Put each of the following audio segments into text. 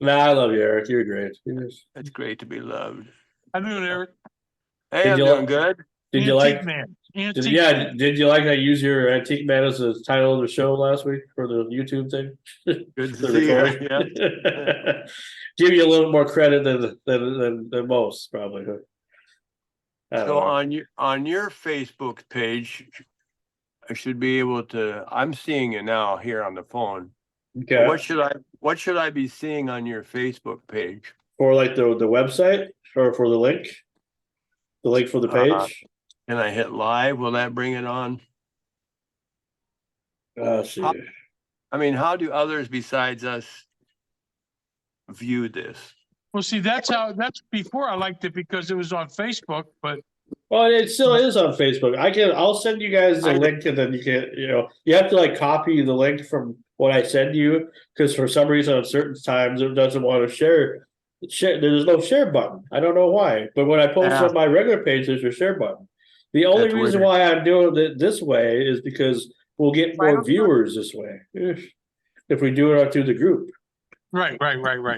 Nah, I love you, Eric. You're great. It's great to be loved. How you doing, Eric? Hey, I'm doing good. Did you Antique like? Man. Did, Antique yeah, Man. did you like I use your Antique Man as the title of the show last week for the YouTube thing? Good to The see you. recording? Yeah. Give you a little more credit than most, probably. I don't So know. on your Facebook page, I should be able to. I'm seeing it now here on the phone. But Okay. what should I be seeing on your Facebook page? For like the website or for the link for the page. Can I hit live? Will that bring it on? See. I mean, how do others besides us view this? Well, see, that's before I liked it because it was on Facebook, but Well, it still is on Facebook. I'll send you guys the I- link, and then you can, you have to like copy the link from what I send you, because for some reason on certain times it doesn't want to share. There's no share button. I don't know why, but when I post Yeah. on my regular page, there's a share button. The only That's reason weird. why I'm doing it this way is because we'll get more viewers this way if we do it through the group. right.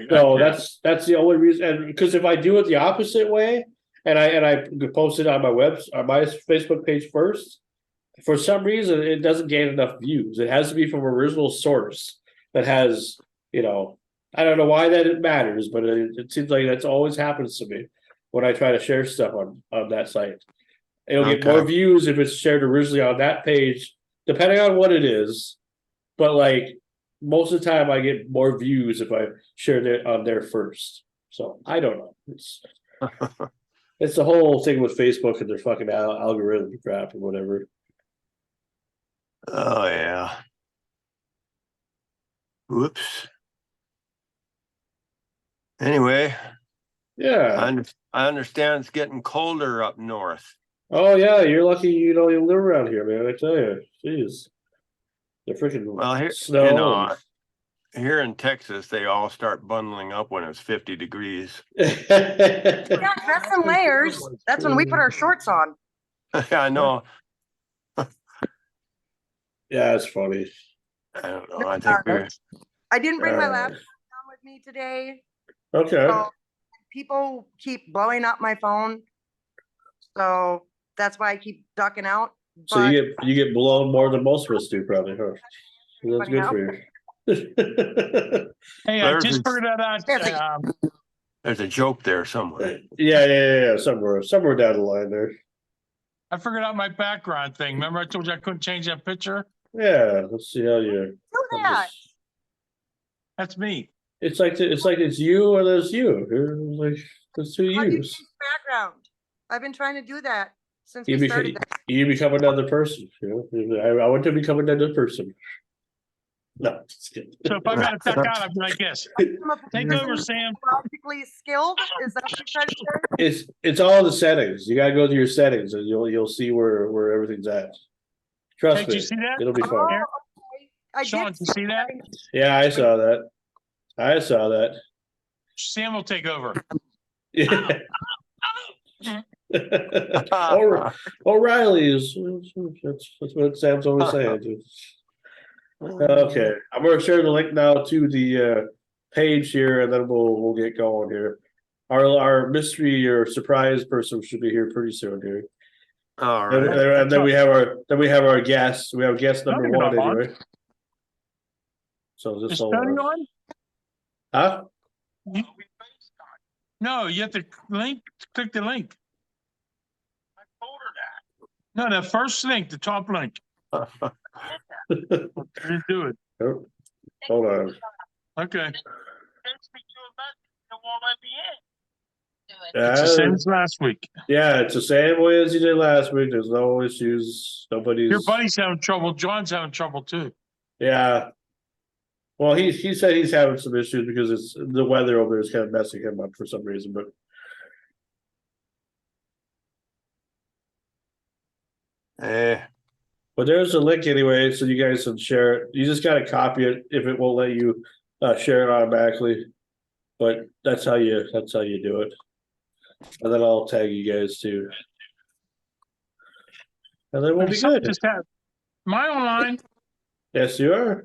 So Okay. that's the only reason, and because if I do it the opposite way, and I post it on my Facebook page first, for some reason it doesn't gain enough views. It has to be from original source that has, I don't know why that it matters, but it seems like that's always happens to me when I try to share stuff on that site. It'll get more Okay. views if it's shared originally on that page, depending on what it is. But like most of the time, I get more views if I share it on there first. So I don't know. It's the whole thing with Facebook and their fucking algorithm crap or whatever. Oh yeah. Whoops. Anyway, Yeah. I understand it's getting colder up north. Oh yeah, you're lucky you live around here, man. I tell you, jeez, the freaking Well, snow. here in Texas, they all start bundling up when it's 50 degrees. Yeah, dress in layers. That's when we put our shorts on. I know. Yeah, it's funny. I don't know. I think I didn't bring my laptop down with me today. Okay. So people keep blowing up my phone. So that's why I keep ducking out. So you get blown more than most of us do, probably, huh? That's good for you. Hey, I just figured that out. There's a joke there somewhere. Yeah. Somewhere down the line there. I figured out my background thing. Remember I told you I couldn't change that picture? Yeah, let's see how you do that. That's me. It's like it's you or there's you. Like there's two How do you yous. change background? I've been trying to do that since You we started. you become another person. I want to become another person. No, just kidding. So if I got to check out, I'd be like this. Take over, Sam. Technologically skilled? Is that what you're trying to say? It's all in the settings. You gotta go to your settings and you'll see where everything's at. Trust Hey, me, did you see that? it'll be fun. Oh, okay. I Sean, did did you see that? Yeah, I saw that. Sam will take over. Yeah. O'Reilly is that's what Sam's always saying. Okay, I'm gonna share the link now to the page here, and then we'll get going here. Our mystery or surprise person should be here pretty soon here. All right. And then we have our guest. We have guest number one anyway. So just hold on. Huh? No, you have to click the link. I told her that. No, the first link, the top link. I didn't do it. Oh, hold on. Okay. Yeah, It's the same as last week. Yeah, it's the same way as you did last week. There's no issues. Nobody's. Your buddy's having trouble. John's having trouble too. Yeah. Well, he said he's having some issues because it's the weather over there is kind of messing him up for some reason, but. But there's a link anyway, so you guys can share it. You just gotta copy it if it won't let you share it automatically. But that's how you do it. And then I'll tag you guys too. And then we'll be good. Just have, am I online? Yes, you are.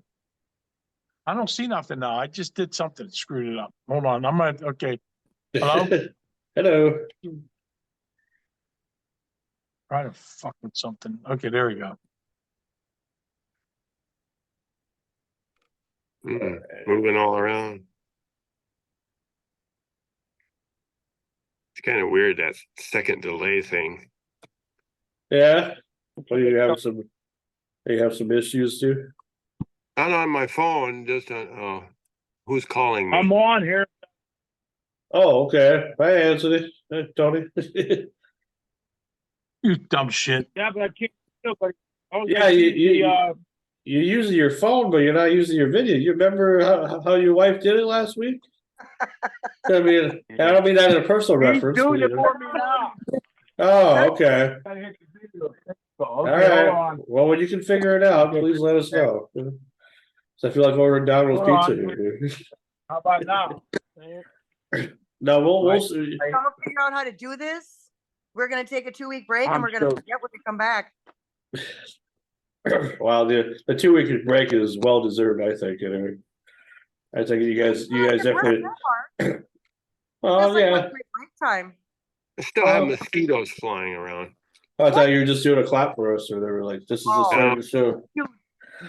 I don't see nothing now. I just did something, screwed it up. Hold on, I'm at, okay, Hello? Hello. trying to fuck with something. Okay, there we go. Moving all around. It's kind of weird, that second delay thing. Yeah. Well, you have some issues too. Not on my phone, just on, oh, who's calling me? I'm on here. Oh, okay. Hi, Anthony. Hey, Tony. You dumb shit. Yeah, but I can't. Yeah, you're using your phone, but you're not using your video. You remember how your wife did it last week? I mean, I don't mean that in a personal reference. But, doing it for me now. Oh, okay. Okay, All right. hold on. Well, when you can figure it out, please let us know. So I feel like ordering Domino's Hold pizza on. here. How about now? No, we'll Right. see. Don't figure out how to do this. We're gonna take a 2-week break and I'm we're gonna so- forget when we come back. Wow, the 2 week break is well deserved, I think. Anyway. I think you guys definitely. Oh Just like yeah. my break time. I still have Well- mosquitoes flying around. Oh, I thought you were just doing a clap for us, or they were like, "This is the Oh. start of the show."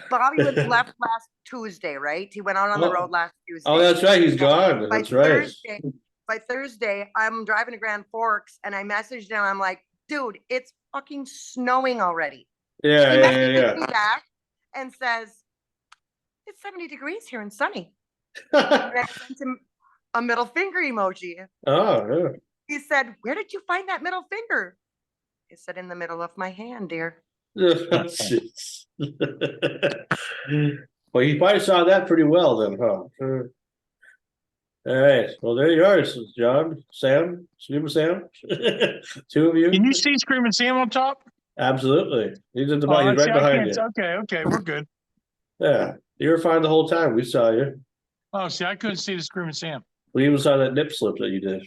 Bobby was left last Tuesday, right? He went out on the road last Tuesday. Oh, that's right. He's gone. By That's right. By Thursday, I'm driving to Grand Forks and I messaged him. I'm like, dude, it's fucking snowing already. Yeah, He yeah, messages me yeah, back and says, it's 70 degrees here and sunny. yeah. And I sent him a middle finger emoji. Oh, He said, where did you find that middle finger? He said, in the middle of my hand, dear. yeah. Well, you probably saw that pretty well then, huh? All right. Well, there you are, John, Sam, Scuba Sam. Two of you. Can you see Screaming Sam on top? Absolutely. He's at the Oh, he's see, right I behind you. can't- Okay, we're good. Yeah. You were fine the whole time. We saw you. Oh, see, I couldn't see the Screaming Sam. We even saw that nip slip that you did.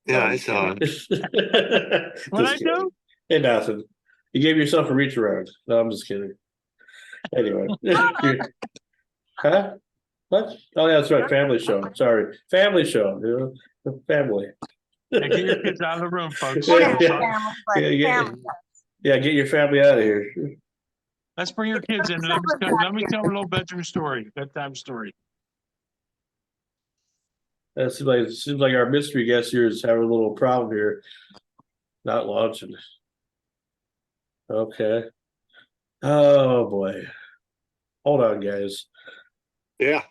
Yeah, Oh, I just saw it. kidding. What'd Just I do? kidding. Hey, nothing. You gave yourself a reach around. No, I'm just kidding. Anyway. Huh? What? Oh, yeah, that's right. Family show. Sorry. Family show. You know? Family. Yeah, get your kids out of the room, folks. Yeah, Okay, yeah. family, but Yeah, family. Yeah, get your family out of here. Let's bring your kids in. Let me tell them a little bedroom story, bedtime story. It seems like our mystery guest here is having a little problem here. Not launching. Okay. Oh boy. Hold on, guys. Yeah.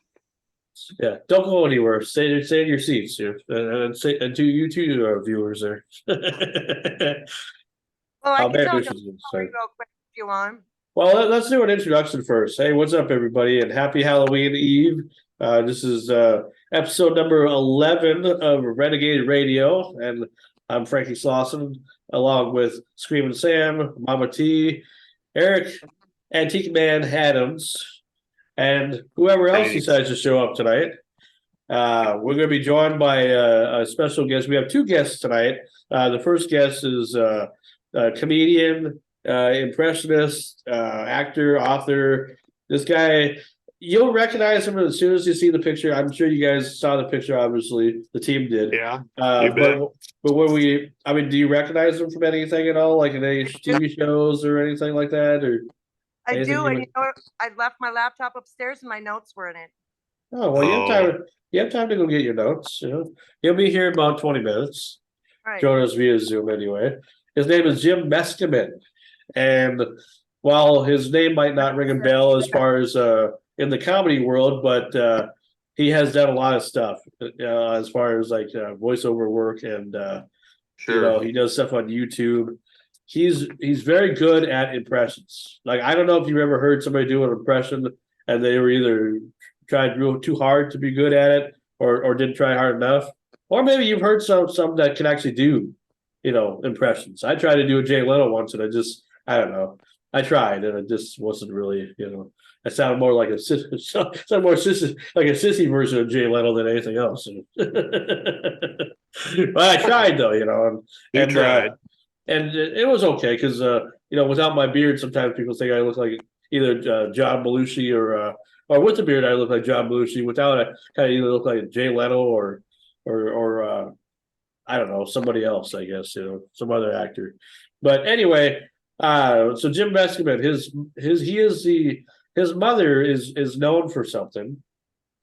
Yeah, don't go anywhere. Stay in your seats here, and to you two viewers there. Well, I How can bad tell this you is. real quick if you want. Well, let's do an introduction first. Hey, what's up, everybody, and happy Halloween Eve. This is episode number 11 of Renegade Radio, and I'm Frankie Slauson, along with Screaming Sam, Mama T, Eric, Antique Man Adams, and whoever else Hey. decides to show up tonight. We're going to be joined by a special guest. We have two guests tonight. The first guest is a comedian, impressionist, actor, author. This guy, you'll recognize him as soon as you see the picture. I'm sure you guys saw the picture, obviously. The team did. Yeah. You bet. But do you recognize him from anything at all? Like in any TV shows or anything like that? Or I anything do, you and would- you know, I left my laptop upstairs and my notes were in it. Oh, well, you have time to go get your notes, you know. He'll be here in about 20 minutes. Right. Join us via Zoom anyway. His name is Jim MESKIMEN. And while his name might not ring a bell as far as in the comedy world, but he has done a lot of stuff as far as like voiceover work, and you know, Sure. he does stuff on YouTube. He's very good at impressions. Like, I don't know if you've ever heard somebody do an impression and they were either tried real too hard to be good at it, or didn't try hard enough, or maybe you've heard some that can actually do, you know, impressions. I tried to do a Jay Leno once, and I don't know. I tried, and it just wasn't really, you know. It sounded more like like a sissy version of Jay Leno than anything else. But I tried though, you know, You tried. and it was okay because you know, without my beard, sometimes people think I look like either John Belushi or or with the beard, I look like John Belushi. Without it, kind of either look like Jay Leno or I don't know, somebody else, I guess, some other actor. But anyway, so Jim Meskimen, his mother is known for something,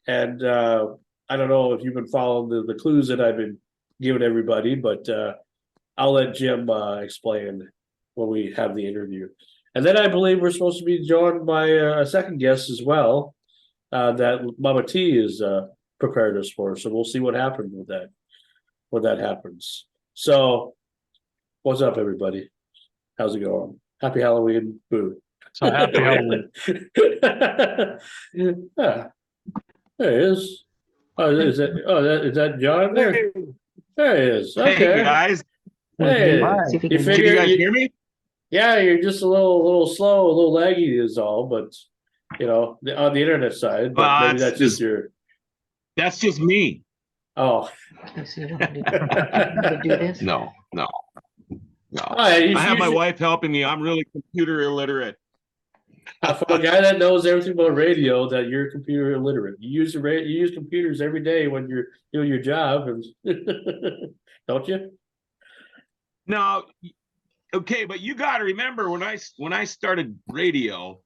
and I don't know if you've been following the clues that I've been giving everybody, but I'll let Jim explain when we have the interview. And then I believe we're supposed to be joined by a second guest as well, that Mama T is prepared us for. So we'll see what happens with that when that happens. So, what's up, everybody? How's it going? Happy Halloween, boo. So happy Halloween. Yeah, there he is. Oh, is that John there? There he is. Okay. Hey guys, Hey, Hi. you can figure you guys hear me? yeah, you're just a little slow, a little laggy is all, but on the internet side, but Well, maybe that's just your That's just me. oh. So you don't have to do this? No. Oh, yeah, I have my wife helping me. I'm really computer illiterate. from a guy that knows everything about radio, that you're computer illiterate. You use computers every day when you're doing your job, and don't you? No, okay, but you got to remember when I started radio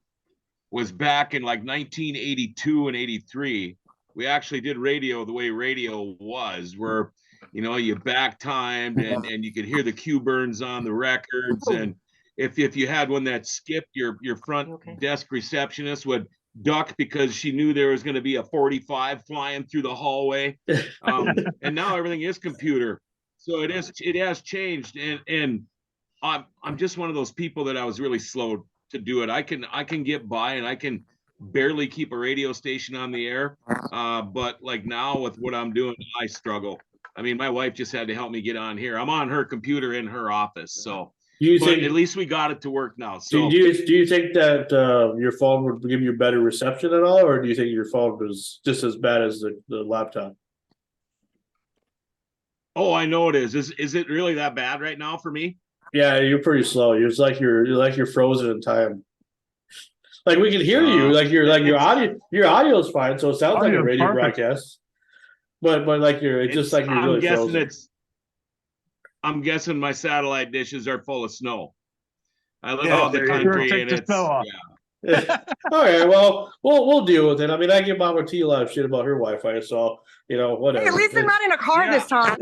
was back in like 1982 and 83. We actually did radio the way radio was, where you back timed and you could hear the cue burns on the records, and if you had one that skipped, your front desk receptionist would duck because she knew there was going to be a 45 flying through the hallway. And now everything is computer, so it has changed, and I'm just one of those people that I was really slow to do it. I can get by, and I can barely keep a radio station on the air, but like now with what I'm doing, I struggle. I mean, my wife just had to help me get on here. I'm on her computer in her office, so but at least we got it to work now. So do you think that your phone would give you better reception at all, or do you think your phone was just as bad as the laptop? Oh, I know it is. Is it really that bad right now for me? Yeah, you're pretty slow. It's like you're frozen in time. Like we can hear you, your audio is fine, so it sounds like a Audio's radio perfect. broadcast. But like you're really frozen. I'm guessing my satellite dishes are full of snow. I live Yeah, out in the country, take and the it's snow off. All right, well, we'll deal with it. I mean, I give Mama T a lot of shit about her Wi-Fi, so whatever. Hey, at least I'm not in a car this time.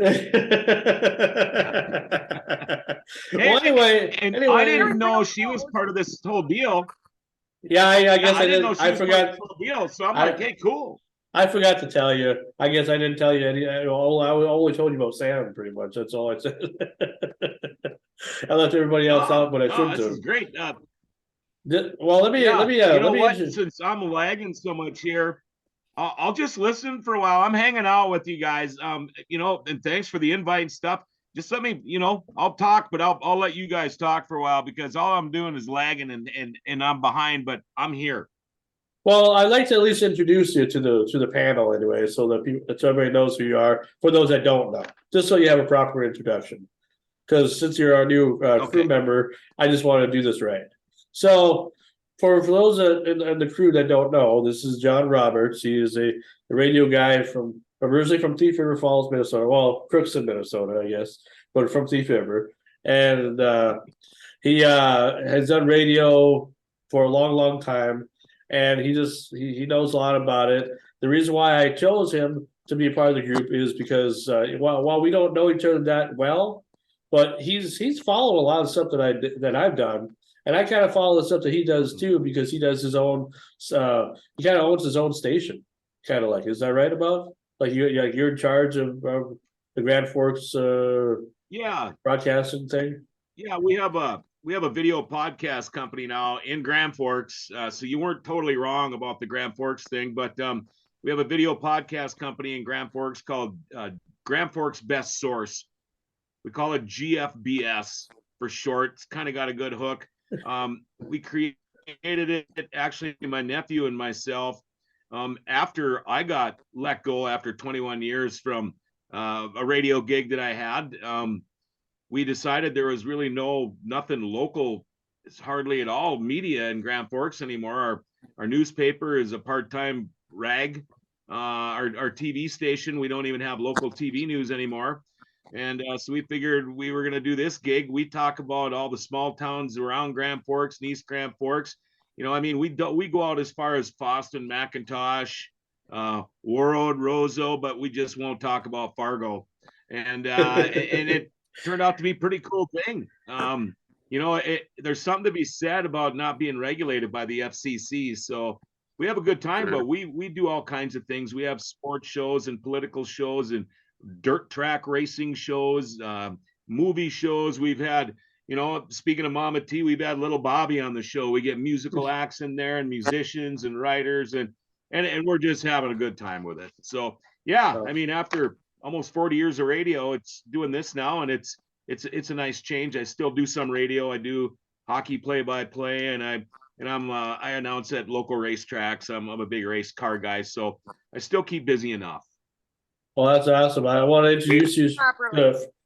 Well, anyway, I didn't know she was part of this whole deal. Yeah, I guess I didn't know didn't. she I was part forgot. of this whole deal, so I'm like, hey, cool. I forgot to tell you. I guess I didn't tell you any. I only told you about Sam, pretty much. That's all I said. I left everybody else out, but I should this have. is great. Well, let me. Since I'm lagging so much here, I'll just listen for a while. I'm hanging out with you guys. And thanks for the invite and stuff. Just let me, I'll talk, but I'll let you guys talk for a while, because all I'm doing is lagging and I'm behind, but I'm here. Well, I'd like to at least introduce you to the panel anyway, so that so everybody knows who you are. For those that don't know, just so you have a proper introduction. Because since you're our new crew member, I just want to do this right. So, for those in the crew that don't know, this is John Roberts. He is a radio guy from originally from Thief River Falls, Minnesota. Well, Crookston, Minnesota, I guess, but from Thief River, and he has done radio for a long time. And he knows a lot about it. The reason why I chose him to be a part of the group is because while we don't know each other that well, but he's followed a lot of stuff that I've done, and I kind of follow the stuff that he does too, because he does his own. He kind of owns his own station, kind of like. Is that right about? Like you're in charge of the Grand Forks broadcasting thing? Yeah, we have a video podcast company now in Grand Forks. So you weren't totally wrong about the Grand Forks thing, but we have a video podcast company in Grand Forks called Grand Forks Best Source. We call it GFBS for short. It's kind of got a good hook. We created it, actually, my nephew and myself, after I got let go after 21 years from a radio gig that I had. We decided there was really nothing local, it's hardly at all media in Grand Forks anymore. Our newspaper is a part-time rag. Our TV station, we don't even have local TV news anymore. And so we figured we were going to do this gig. We talk about all the small towns around Grand Forks and East Grand Forks. You know, I mean, we go out as far as Boston, McIntosh, Warroad, Roseau, but we just won't talk about Fargo. And it turned out to be a pretty cool thing. You know, there's something to be said about not being regulated by the FCC. So we have a good time, Sure. but we do all kinds of things. We have sports shows and political shows and dirt track racing shows, movie shows. We've had, you know, speaking of Mama T, we've had Little Bobby on the show. We get musical acts in there and musicians and writers, and we're just having a good time with it. So yeah, I mean, after almost 40 years of radio, it's doing this now, and it's a nice change. I still do some radio. I do hockey play-by-play, and I announce at local racetracks. I'm a big race car guy, so I still keep busy enough. Well, that's awesome. I want to introduce you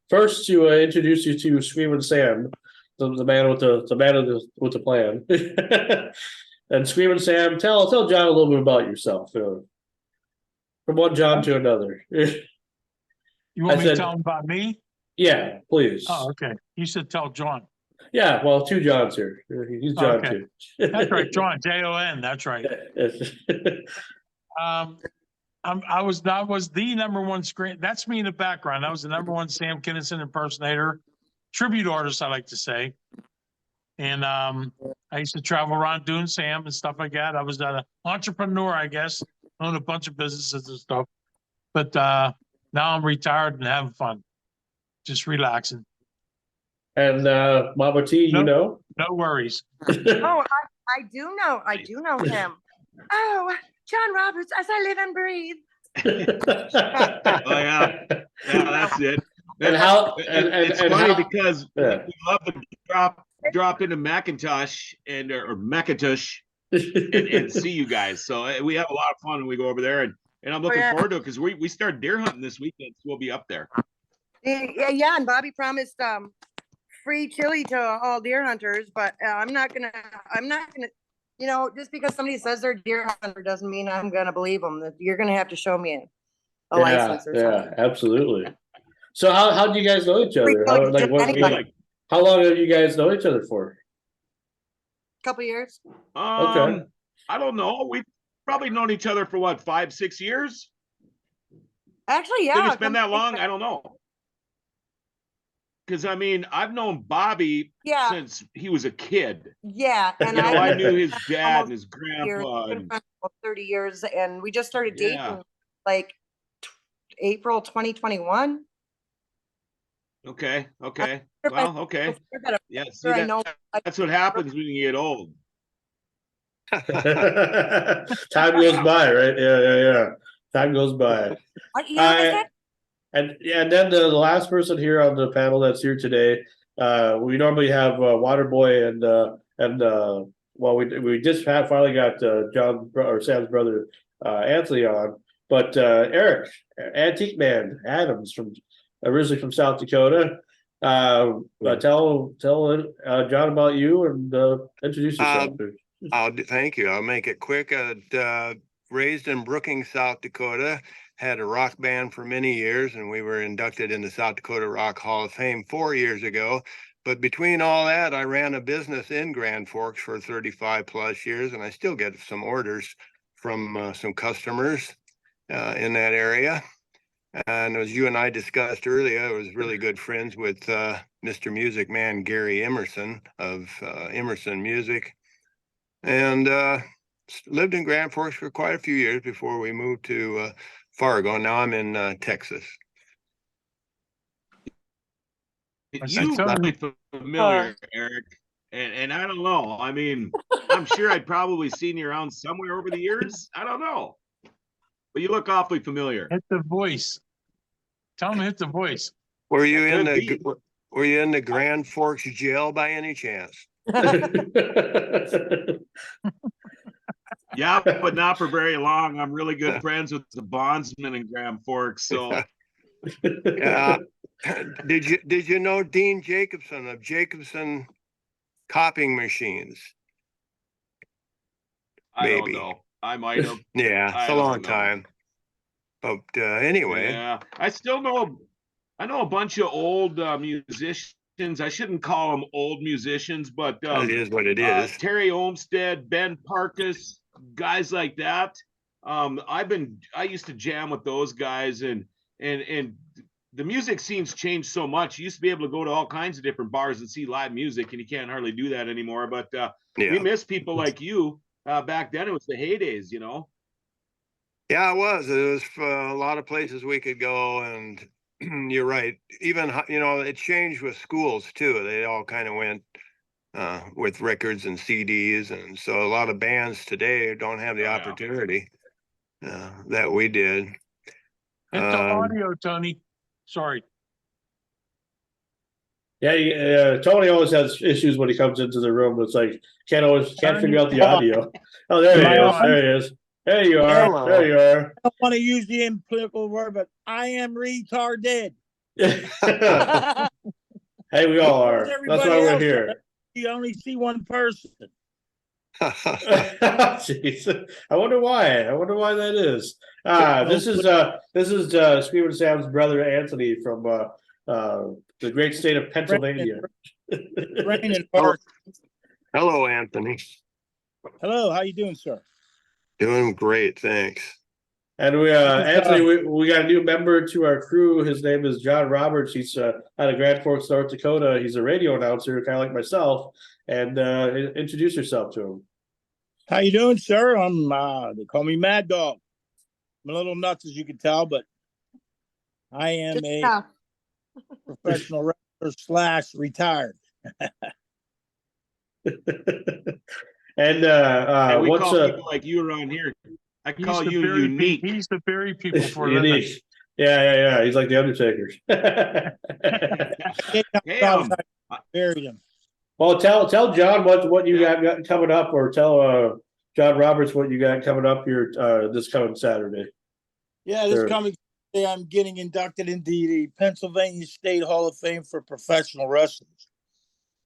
first to introduce you to Screaming Sam, the man with the plan. And Screaming Sam, tell John a little bit about yourself. From one John to another. You want me to tell him about me? Yeah, please. Oh, okay. You should tell John. Yeah, well, two Johns here. He's John Okay. too. That's right, John, Jon. That's right. I was the number one screen. That's me in the background. I was the number one Sam Kinison impersonator, tribute artist, I like to say. And I used to travel around doing Sam and stuff like that. I was an entrepreneur, I guess, owned a bunch of businesses and stuff. But now I'm retired and having fun, just relaxing. And Mama T, you know? No worries. Oh, I do know him. Oh, John Roberts, as I live and breathe. Oh yeah, that's it. And how? It's and funny how, because yeah. we love to drop into Macintosh or Macintosh and see you guys. So we have a lot of fun when we go over there, and I'm looking forward to it because we start deer hunting this weekend, so we'll be up there. Yeah, and Bobby promised free chili to all deer hunters, but I'm not gonna. You know, just because somebody says they're a deer hunter doesn't mean I'm gonna believe them. You're gonna have to show me a license or something. Yeah, absolutely. So how do you guys know each other? How long have you guys known each other for? Couple years. Okay. I don't know. We've probably known each other for what, 5-6 years? Actually, yeah. Think it's been that long? I don't know. Because I mean, I've known Bobby since he was a kid. Yeah, and you know, I knew his dad and his grandpa. 30 years, and we just started dating like April 2021. Okay. Well, okay. Yeah, see, that's what happens when you get old. Time goes by, right? Yeah. Time goes by. And then the last person here on the panel that's here today, we normally have Waterboy and well, we just finally got John or Sam's brother Anthony on, but Eric, Antique Man Adams originally from South Dakota. Tell John about you and introduce yourself. Thank you. I'll make it quick. Raised in Brookings, South Dakota. Had a rock band for many years, and we were inducted in the South Dakota Rock Hall of Fame 4 years ago. But between all that, I ran a business in Grand Forks for 35 plus years, and I still get some orders from some customers in that area. And as you and I discussed earlier, I was really good friends with Mr. Music Man Gary Emerson of Emerson Music, and lived in Grand Forks for quite a few years before we moved to Fargo. Now I'm in Texas. You look familiar, Eric, and I don't know. I mean, I'm sure I'd probably seen you around somewhere over the years. I don't know, but you look awfully familiar. Hit the voice. Tell him to hit the voice. Were you in the Grand Forks jail by any chance? Yeah, but not for very long. I'm really good friends with the bondsman in Grand Forks. So, did you know Dean Jacobson of Jacobson Copying Machines? I don't maybe. know. I might have. Yeah, I it's a don't long know. time. But anyway, Yeah, I still know. I know a bunch of old musicians. I shouldn't call them old musicians, but it is what it is. Terry Olmsted, Ben Parkus, guys like that. I used to jam with those guys, and the music scene's changed so much. You used to be able to go to all kinds of different bars and see live music, and you can't hardly do that anymore. But we Yeah. miss people like you. Back then, it was the heydays, you know. Yeah, it was. There was a lot of places we could go, and you're right. Even it changed with schools too. They all kind of went with records and CDs, and so a lot of bands today don't have the Oh, yeah. opportunity that we did. Hit the audio, Tony. Sorry. Yeah, Tony always has issues when he comes into the room. It's like can't figure out the audio. Oh, there he is. There he is. There you are. Hello. There you are. I don't want to use the impolitical word, but I am retarded. Hey, we all are. That's Everybody why we're else, here. You only see one person. Jeez. I wonder why. I wonder why that is. This is Screaming Sam's brother Anthony from the great state of Pennsylvania. It's raining hard. Hello, Anthony. Hello, how you doing, sir? Doing great, thanks. And we Anthony, we got a new member to our crew. His name is John Roberts. He's out of Grand Forks, North Dakota. He's a radio announcer, kind of like myself. And introduce yourself to him. How you doing, sir? I'm they call me Mad Dog. I'm a little nuts, as you can tell, but I am a Yeah. professional wrestler / retired. And And we what's call people like you around here. I call you unique. He's the very people for unique? Yeah. He's like the Undertaker. Hey, Buried him. Well, tell John what you got coming up, or tell John Roberts what you got coming up here this coming Saturday. Yeah, this Sure. coming Saturday, I'm getting inducted into the Pennsylvania State Hall of Fame for professional wrestlers.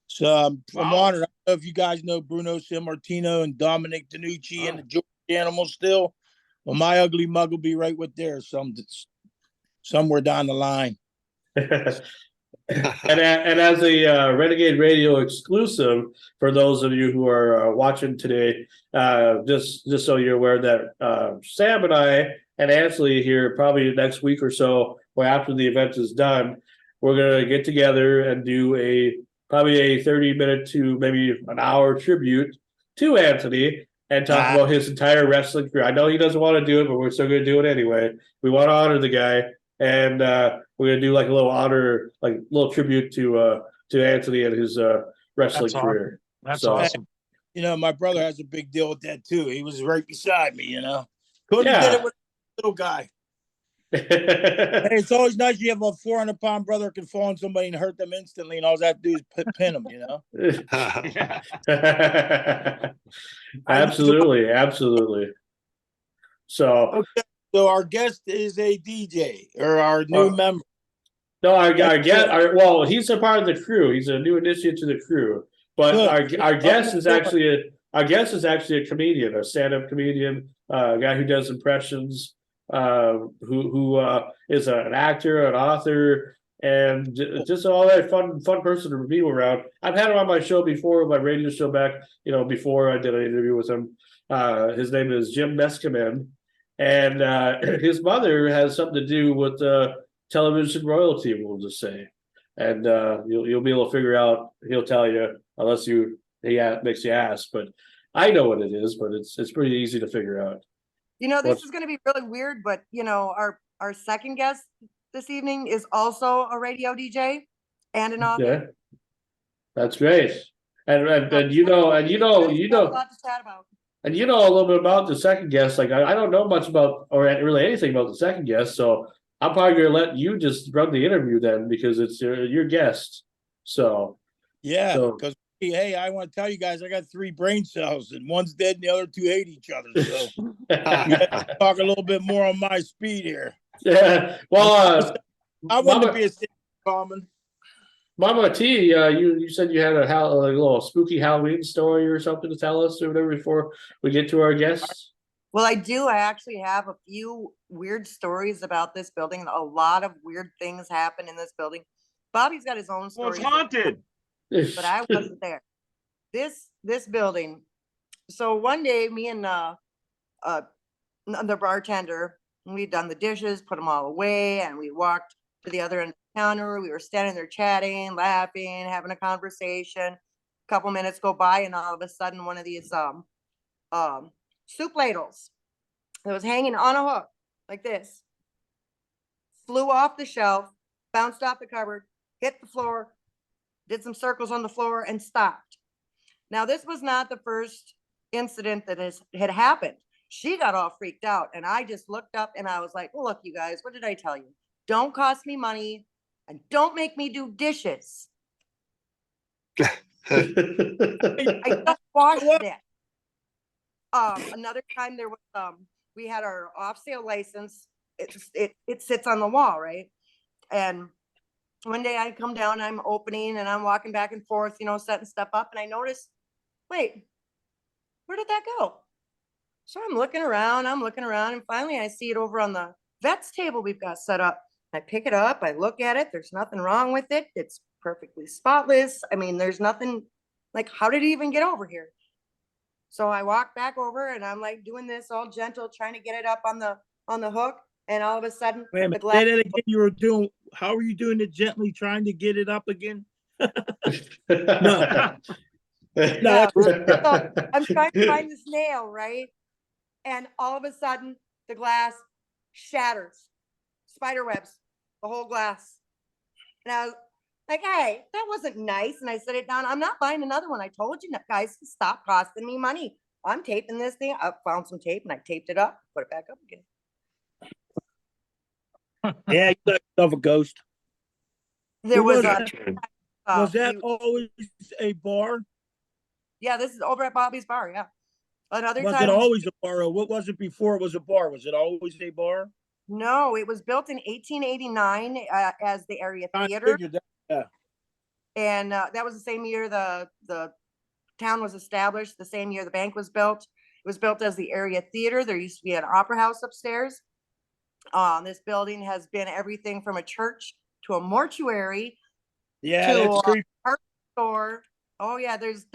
So I'm Wow. honored. I don't know if you guys know Bruno Sammartino and Dominic DiNucci and the George Animals still. Well, my ugly mug will be right with theirs somewhere down the line. And as a Renegade Radio exclusive, for those of you who are watching today, just so you're aware that Sam and I and Ansley here probably next week or so, or after the event is done, we're gonna get together and do probably a 30-minute to maybe an hour tribute to Anthony and talk about his entire wrestling career. I know he doesn't want to do it, but we're still gonna do it anyway. We want to honor the guy. And we're gonna do like a little honor, like little tribute to Anthony and his wrestling career. That's So- awesome. You know, my brother has a big deal with that too. He was right beside me, Couldn't Yeah. get it with a little guy. Hey, it's always nice you have a 400-pound brother who can fall on somebody and hurt them instantly, and all I have to do is pin them, Absolutely. So Okay, so our guest is a DJ or our new member. no, well, he's a part of the crew. He's a new initiate to the crew. But Good. our guest is actually a comedian, a stand-up comedian, a guy who does impressions, who is an actor, an author, and just all that fun person to be around. I've had him on my show before, my radio show back, before I did an interview with him. His name is Jim MESKIMEN, and his mother has something to do with television royalty, we'll just say. And you'll be able to figure out. He'll tell you, unless he makes you ask. But I know what it is. But it's pretty easy to figure out. This is going to be really weird, but our second guest this evening is also a radio DJ and an author. Yeah, that's great. And you know, a lot to chat about. and you know a little bit about the second guest. Like I don't know much about or really anything about the second guest, so I'm probably gonna let you just run the interview then, because it's your guest. So Yeah, because hey, I want to tell you guys, I got 3 brain cells, and one's dead and the other 2 hate each other. So talk a little bit more on my speed here. yeah, well, I want to be a common. Mama T, you said you had a little spooky Halloween story or something to tell us or whatever before we get to our guests. Well, I do. I actually have a few weird stories about this building. A lot of weird things happen in this building. Bobby's got his own Well, it's stories, haunted. but I wasn't there. This building. So one day, me and the bartender, we'd done the dishes, put them all away, and we walked to the other end of the counter. We were standing there chatting, laughing, having a conversation. A couple minutes go by, and all of a sudden, one of these soup ladles that was hanging on a hook like this flew off the shelf, bounced off the cupboard, hit the floor, did some circles on the floor, and stopped. Now, this was not the first incident that had happened. She got all freaked out, and I just looked up and I was like, look, you guys, what did I tell you? Don't cost me money and don't make me do dishes. I don't wash that. Another time there was we had our off sale license. It sits on the wall, right? And one day I come down, I'm opening and I'm walking back and forth, setting stuff up, and I noticed, wait, where did that go? So I'm looking around, and finally I see it over on the vet's table we've got set up. I pick it up, I look at it, there's nothing wrong with it. It's perfectly spotless. I mean, there's nothing, like, how did it even get over here? So I walk back over and I'm like doing this all gentle, trying to get it up on the hook. And all of a sudden, Wait a minute, say that again. You were doing, how are you doing it gently, trying to get it up again? No. Yeah, so I'm trying to find this nail, right? And all of a sudden, the glass shatters, spider webs, the whole glass. And I was like, hey, that wasn't nice. And I set it down. I'm not buying another one. I told you guys to stop costing me money. I'm taping this thing. I found some tape and I taped it up, put it back up again. Yeah, you got yourself a ghost. There was that always a bar? Yeah, this is over at Bobby's Bar. Yeah. Another Was time. it always a bar? What was it before it was a bar? Was it always a bar? No, it was built in 1889 as the area theater. Yeah. And that was the same year the town was established, the same year the bank was built. It was built as the area theater. There used to be an opera house upstairs. This building has been everything from a church to a mortuary. Yeah, to that's creepy. Art store. Oh yeah, there's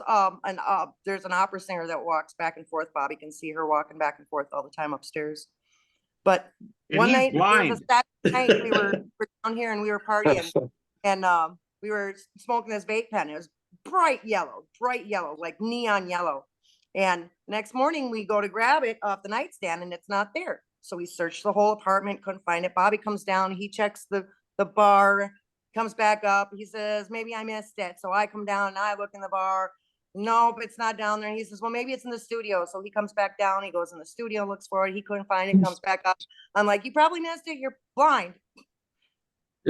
an opera singer that walks back and forth. Bobby can see her walking back and forth all the time upstairs. But And one he's night, blind. it was a Saturday night, we were down here and we were partying, and we were smoking this vape pen. It was bright yellow, like neon yellow. And next morning we go to grab it off the nightstand and it's not there. So we searched the whole apartment, couldn't find it. Bobby comes down, he checks the bar, comes back up. He says, maybe I missed it. So I come down and I look in the bar. Nope, it's not down there. And he says, well, maybe it's in the studio. So he comes back down. He goes in the studio, looks for it. He couldn't find it, comes back up. I'm like, you probably missed it. You're blind.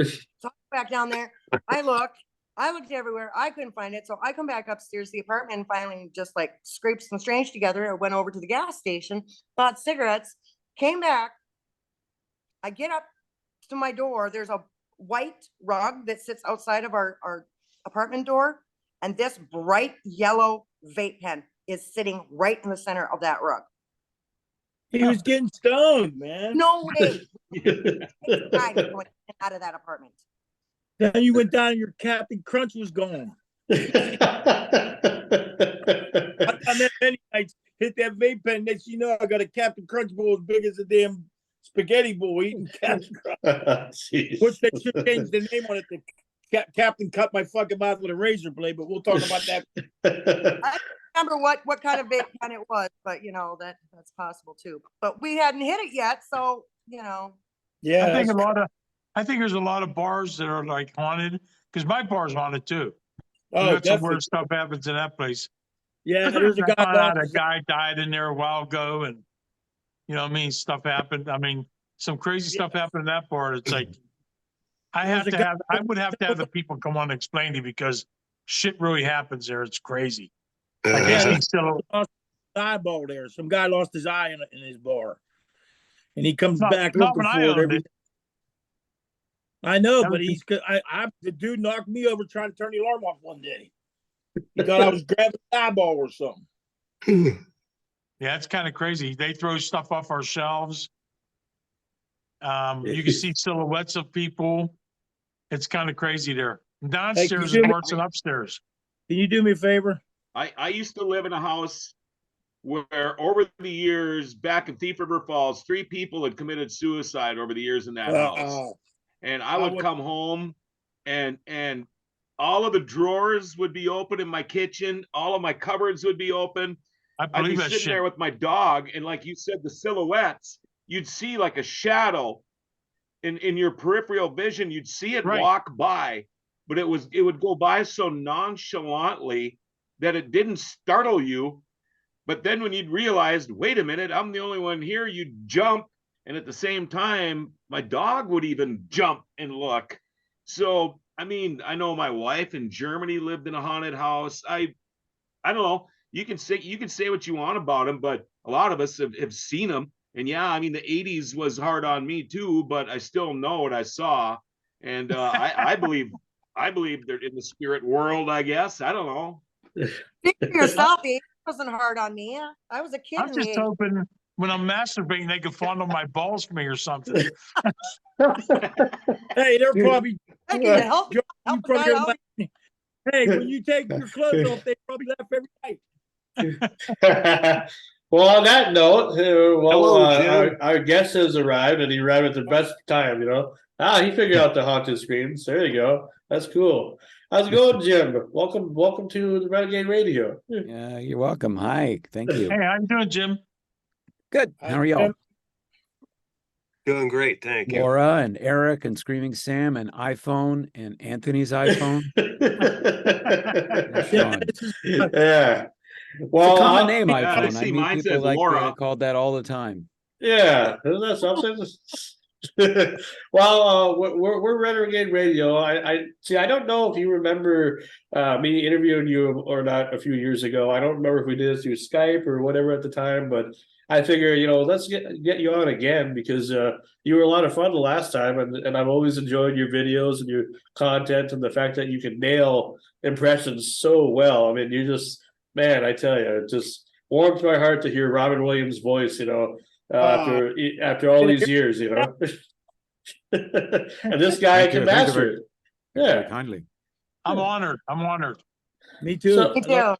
So I go back down there. I looked everywhere. I couldn't find it. So I come back upstairs to the apartment and finally just like scraped some strange together. I went over to the gas station, bought cigarettes, came back. I get up to my door. There's a white rug that sits outside of our apartment door. And this bright yellow vape pen is sitting right in the center of that rug. He was getting stoned, man. No way. Going out of that apartment. Then you went down and your Captain Crunch was gone. I've done that many nights. Hit that vape pen. Next you know, I got a Captain Crunch bowl as big as a damn spaghetti bowl eating Captain Crunch. Which they should change the name on it. Captain cut my fucking mouth with a razor blade, but we'll talk about that. I don't remember what kind of vape pen it was, but that's possible too. But we hadn't hit it yet, so Yeah, I think there's a lot of bars that are like haunted because my bar's haunted too. Oh, That's some weird stuff happens in that place. Yeah, there's a guy. A guy died in there a while ago, and stuff happened. I mean, some crazy stuff happened in that bar. It's like I would have to have the people come on and explain to you because shit really happens there. It's crazy. Like Lost his eyeball there. Some guy lost his eye in his bar, and he comes back looking for it every. I know, That but was- the dude knocked me over trying to turn the alarm off one day. He thought I was grabbing the eyeball or something. Yeah, it's kind of crazy. They throw stuff off our shelves. You can see silhouettes of people. It's kind of crazy there. Downstairs you is do me- worse than upstairs. Can you do me a favor? I used to live in a house where over the years back in Thief River Falls, 3 people had committed suicide over the years in that house. And I would come home and all of the drawers would be open in my kitchen. All of my cupboards would be open. I I'd be believe that sitting shit. there with my dog, and like you said, the silhouettes, you'd see like a shadow in your peripheral vision. You'd see it Right. walk by, but it would go by so nonchalantly that it didn't startle you. But then when you'd realized, wait a minute, I'm the only one here, you'd jump. And at the same time, my dog would even jump and look. So, I mean, I know my wife in Germany lived in a haunted house. I don't know. You can say what you want about them, but a lot of us have seen them. And yeah, I mean, the 80s was hard on me too, but I still know what I saw. And I believe they're in the spirit world, I guess. I don't know. Speak for yourself, it wasn't hard on me. I was a kid I'm in just the 80s. hoping when I'm masturbating, they can fondle my balls for me or something. Hey, they're probably I need to help you help a from guy your out. life. Hey, when you take your clothes off, they probably laugh every night. Well, on that note, Hello, Jim. our guest has arrived, and he arrived at the best time. He figured out the haunted screens. There you go. That's cool. How's it going, Jim? Welcome to the Renegade Radio. Yeah, you're welcome. Hi, thank you. Hey, how you doing, Jim? Good. How are y'all? Doing great, thank you. Laura and Eric and Screaming Sam and iPhone and Anthony's iPhone. Sean. Yeah. It's Well, a common name, Yeah, I iPhone. see I meet mine people says like Laura. called that all the time. Yeah, isn't that something? Well, we're Renegade Radio. I see. I don't know if you remember me interviewing you or not a few years ago. I don't remember if we did it through Skype or whatever at the time, but I figure let's get you on again because you were a lot of fun the last time, and I've always enjoyed your videos and your content and the fact that you can nail impressions so well. I mean, you just man, I tell you, it just warms my heart to hear Robin Williams' voice. After all these years, and this guy Thank can you. Thank you master very- it. Very Yeah. kindly. I'm honored. I'm honored. Me too. So- Me too.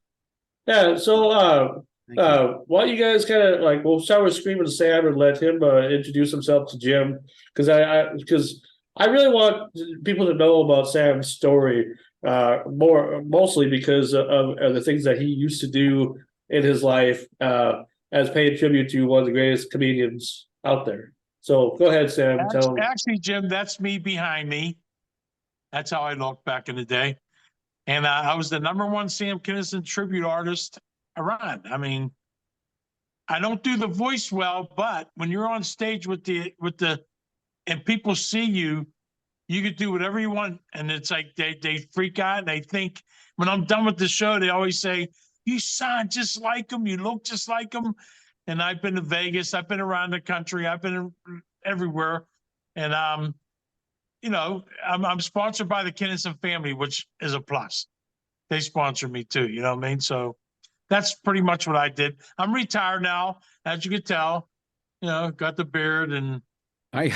Yeah. So, Thank you. why don't you guys kind of we'll start with Screaming Sam and let him introduce himself to Jim because I really want people to know about Sam's story mostly because of the things that he used to do in his life as paying tribute to one of the greatest comedians out there. So go ahead, Sam. Tell him. Actually, Jim, that's me behind me. That's how I looked back in the day. And I was the #1 Sam Kinison tribute artist around. I mean, I don't do the voice well, but when you're on stage and people see you, you could do whatever you want. And it's like they freak out. They think when I'm done with the show, they always say, you sound just like him. You look just like him. And I've been to Vegas. I've been around the country. I've been everywhere. And, I'm sponsored by the Kinison family, which is a plus. They sponsor me too. You know what I mean? So that's pretty much what I did. I'm retired now, as you can tell. Got the beard and with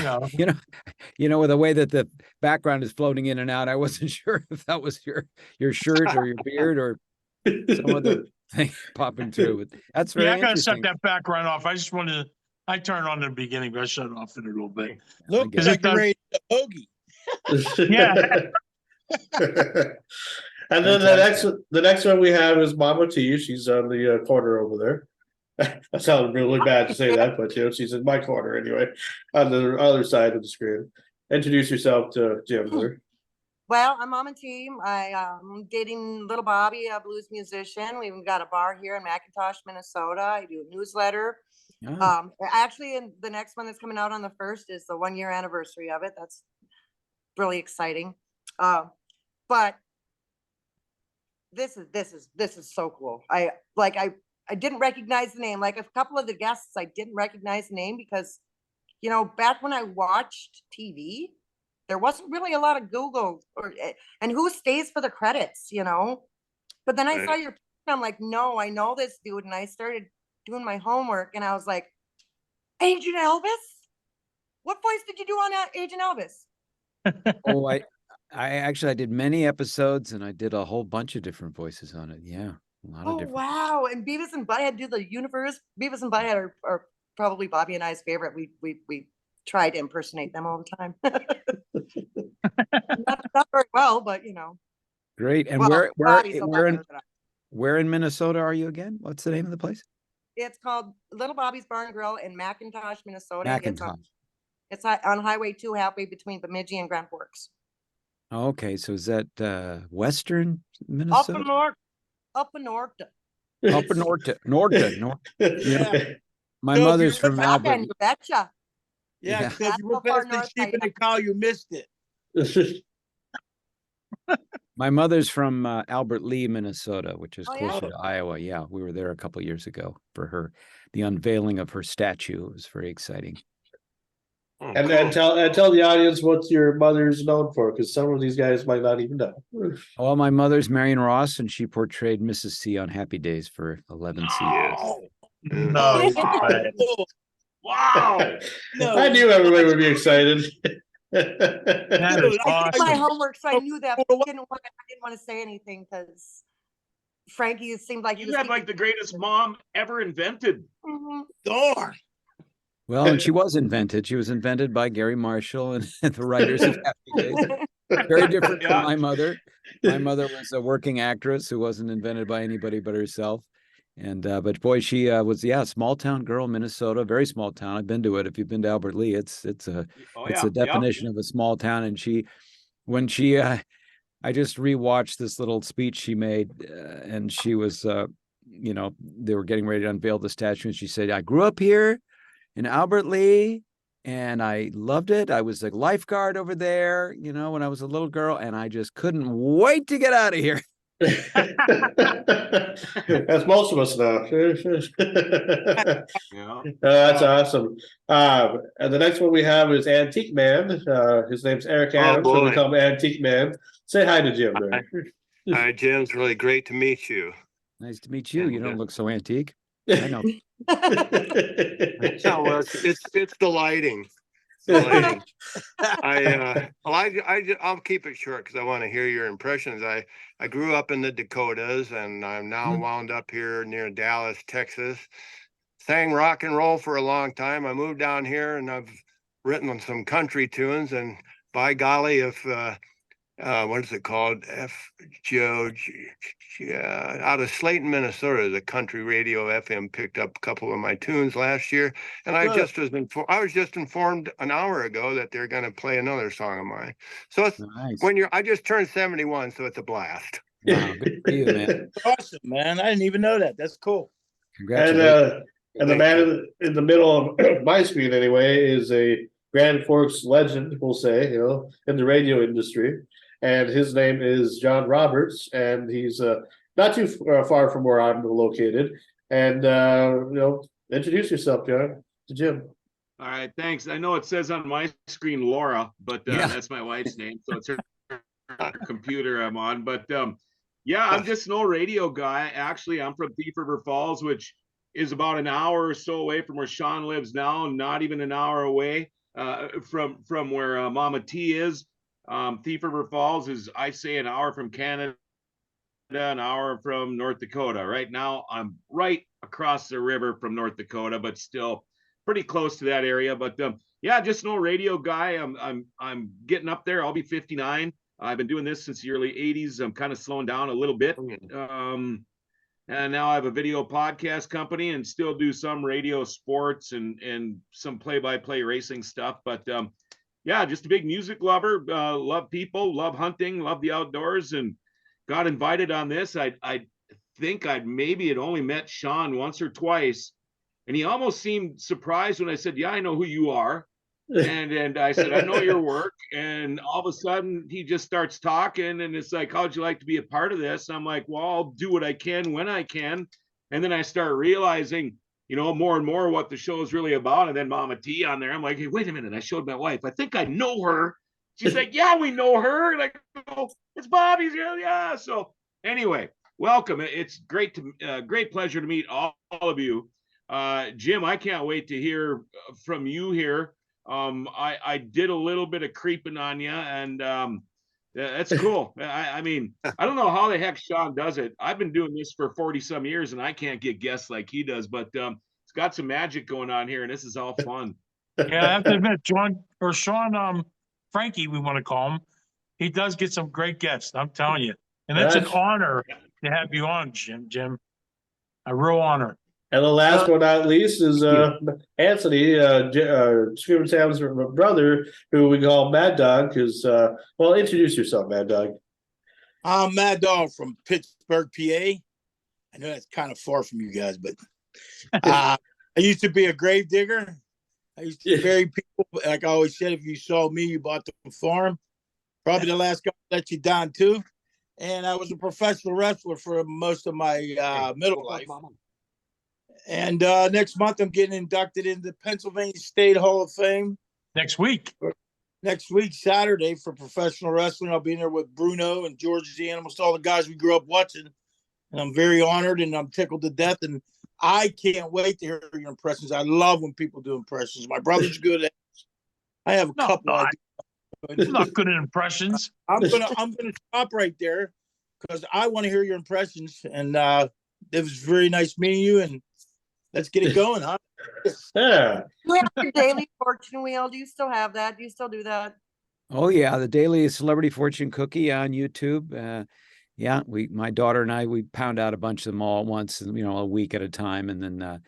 the way that the background is floating in and out, I wasn't sure if that was your shirt or your beard or some other thing popping through. But that's very I gotta shut interesting. that background off. I just wanted to. I turned on in the beginning, but I shut it off in a little bit. Look, get it's it. like you're ready to bogey. Yeah. And then the next one we have is Mama T. She's on the corner over there. That sounds really bad to say that, but she's in my corner anyway, on the other side of the screen. Introduce yourself to Jim there. Well, I'm on a team. I'm dating little Bobby, a blues musician. We've got a bar here in McIntosh, Minnesota. I do a newsletter. Ah, Actually, in the next one that's coming out on the 1st is the 1-year anniversary of it. That's really exciting. But this is so cool. I didn't recognize the name. Like a couple of the guests, I didn't recognize the name because, back when I watched TV, there wasn't really a lot of Google and who stays for the credits, you know? But then I saw Right. your, I'm like, no, I know this dude. And I started doing my homework and I was like, Agent Elvis? What voice did you do on Agent Elvis? Oh, I did many episodes and I did a whole bunch of different voices on it. Yeah. A lot of Oh, different. wow. And Beavis and Butthead do the universe. Beavis and Butthead are probably Bobby and I's favorite. We try to impersonate them all the time. not very well, but you know. Great. And Well, Bobby's a lot where in better than I. where in Minnesota are you again? What's the name of the place? It's called Little Bobby's Bar and Grill in McIntosh, Minnesota. Macintosh. It's on Highway 2, halfway between Bemidji and Grand Forks. Okay, so is that western Up Minnesota? in north. Upper north. Upper north. Yeah. My So if mother's you from look Albert. You betcha. Yeah, Yeah. because That's you went how far past the north sheep I in the cow, you missed it. My mother's from Albert Lee, Minnesota, which is Oh, yeah? closer to Iowa. Yeah, we were there a couple years ago for the unveiling of her statue. It was very exciting. Oh, And cool. tell the audience what your mother's known for, because some of these guys might not even know. Well, my mother's Marion Ross, and she portrayed Mrs. C on Happy Days for 11 seasons. Oh, No, Oh, wow. no. I knew everybody would be excited. that Dude, is I did my awesome. homework, so I knew that. Oh, But what- I didn't want to say anything because Frankie seemed like he You was have like the greatest mom ever invented. Mhm. Darn. Well, and she was invented. She was invented by Gary Marshall and the writers of Happy Days. Very different Yeah. from my mother. My mother was a working actress who wasn't invented by anybody but herself. And but boy, she was small town girl, Minnesota, very small town. I've been to it. If you've been to Albert Lee, it's Oh, it's yeah. a definition of a small town. And when she I just rewatched this little speech she made, and she was they were getting ready to unveil the statue, and she said, "I grew up here in Albert Lee, and I loved it. I was a lifeguard over there, when I was a little girl, and I just couldn't wait to get out of here." That's most of us now. Yeah. That's awesome. And the next one we have is Antique Man. His name's Eric Adams, so we boy. call him Antique Man. Say hi to Jim. Hi. Hi, Jim. It's really great to meet you. Nice to meet you. You don't look so antique. I know. No, well, it's the lighting. The lighting. I'll keep it short because I want to hear your impressions. I grew up in the Dakotas, and I'm now wound up here near Dallas, Texas. Sang rock and roll for a long time. I moved down here, and I've written some country tunes. And by golly, if what is it called? Out of Slayton, Minnesota, the country radio FM picked up a couple of my tunes last year, and I was just informed an hour ago that they're going to play another song of mine. So it's Nice. I just turned 71, so it's a blast. Wow, good for you, man. Awesome, man. I didn't even know that. That's cool. Congratulations. And the man in the middle of my screen, anyway, is a Grand Forks legend, we'll say, in the radio industry. And his name is John Roberts, and he's not too far from where I'm located. And introduce yourself, John, to Jim. All right. Thanks. I know it says on my screen Laura, but that's my wife's name, so it's her computer I'm on. But I'm just an old radio guy. Actually, I'm from Thief River Falls, which is about an hour or so away from where Sean lives now, not even an hour away from where Mama T is. Thief River Falls is, I say, an hour from Canada, an hour from North Dakota. Right now, I'm right across the river from North Dakota, but still pretty close to that area. But just an old radio guy. I'm getting up there. I'll be 59. I've been doing this since the early 80s. I'm kind of slowing down a little bit. And now I have a video podcast company and still do some radio sports and some play-by-play racing stuff. But just a big music lover, love people, love hunting, love the outdoors, and got invited on this. I think I'd only met Sean once or twice, and he almost seemed surprised when I said, "Yeah, I know who you are." And I said, "I know your work." And all of a sudden he just starts talking, and it's like, "How'd you like to be a part of this?" I'm like, "Well, I'll do what I can when I can." And then I start realizing, more and more what the show is really about. And then Mama T on there, I'm like, "Hey, wait a minute." I showed my wife, I think I know her. She's like, yeah, we know her. Like, oh, it's Bobby's. Yeah, yeah. So anyway, welcome. It's great great pleasure to meet all of you. Jim, I can't wait to hear from you here. I did a little bit of creeping on you, and that's cool. I mean, I don't know how the heck Sean does it. I've been doing this for 40 some years, and I can't get guests like he does. But it's got some magic going on here, and this is all fun. Yeah, I have to admit, Sean, Frankie, we want to call him. He does get some great guests. I'm telling you, and it's an honor to have you on, Jim. A real honor. And the last but not least is Anthony, Screaming Sam's brother, who we call Mad Dog. Because well, introduce yourself, Mad Dog. I'm Mad Dog from Pittsburgh, PA. I know that's kind of far from you guys, but I used to be a grave digger. I used to bury people. Like I always said, if you saw me, you bought the farm. Probably the last guy to let you down too. And I was a professional wrestler for most of my middle life. And next month, I'm getting inducted into the Pennsylvania State Hall of Fame. Next week, Saturday, for professional wrestling. I'll be in there with Bruno and George the Animals, all the guys we grew up watching. And I'm very honored and I'm tickled to death. And I can't wait to hear your impressions. I love when people do impressions. My brother's good at it. I have a couple. It's not good at impressions. I'm gonna stop right there because I want to hear your impressions. And it was very nice meeting you. And let's get it going, huh? Yeah. You have your daily fortune wheel. Do you still have that? Do you still do that? Oh yeah, the daily celebrity fortune cookie on YouTube. Yeah, my daughter and I, we pound out a bunch of them all at once, a week at a time, and then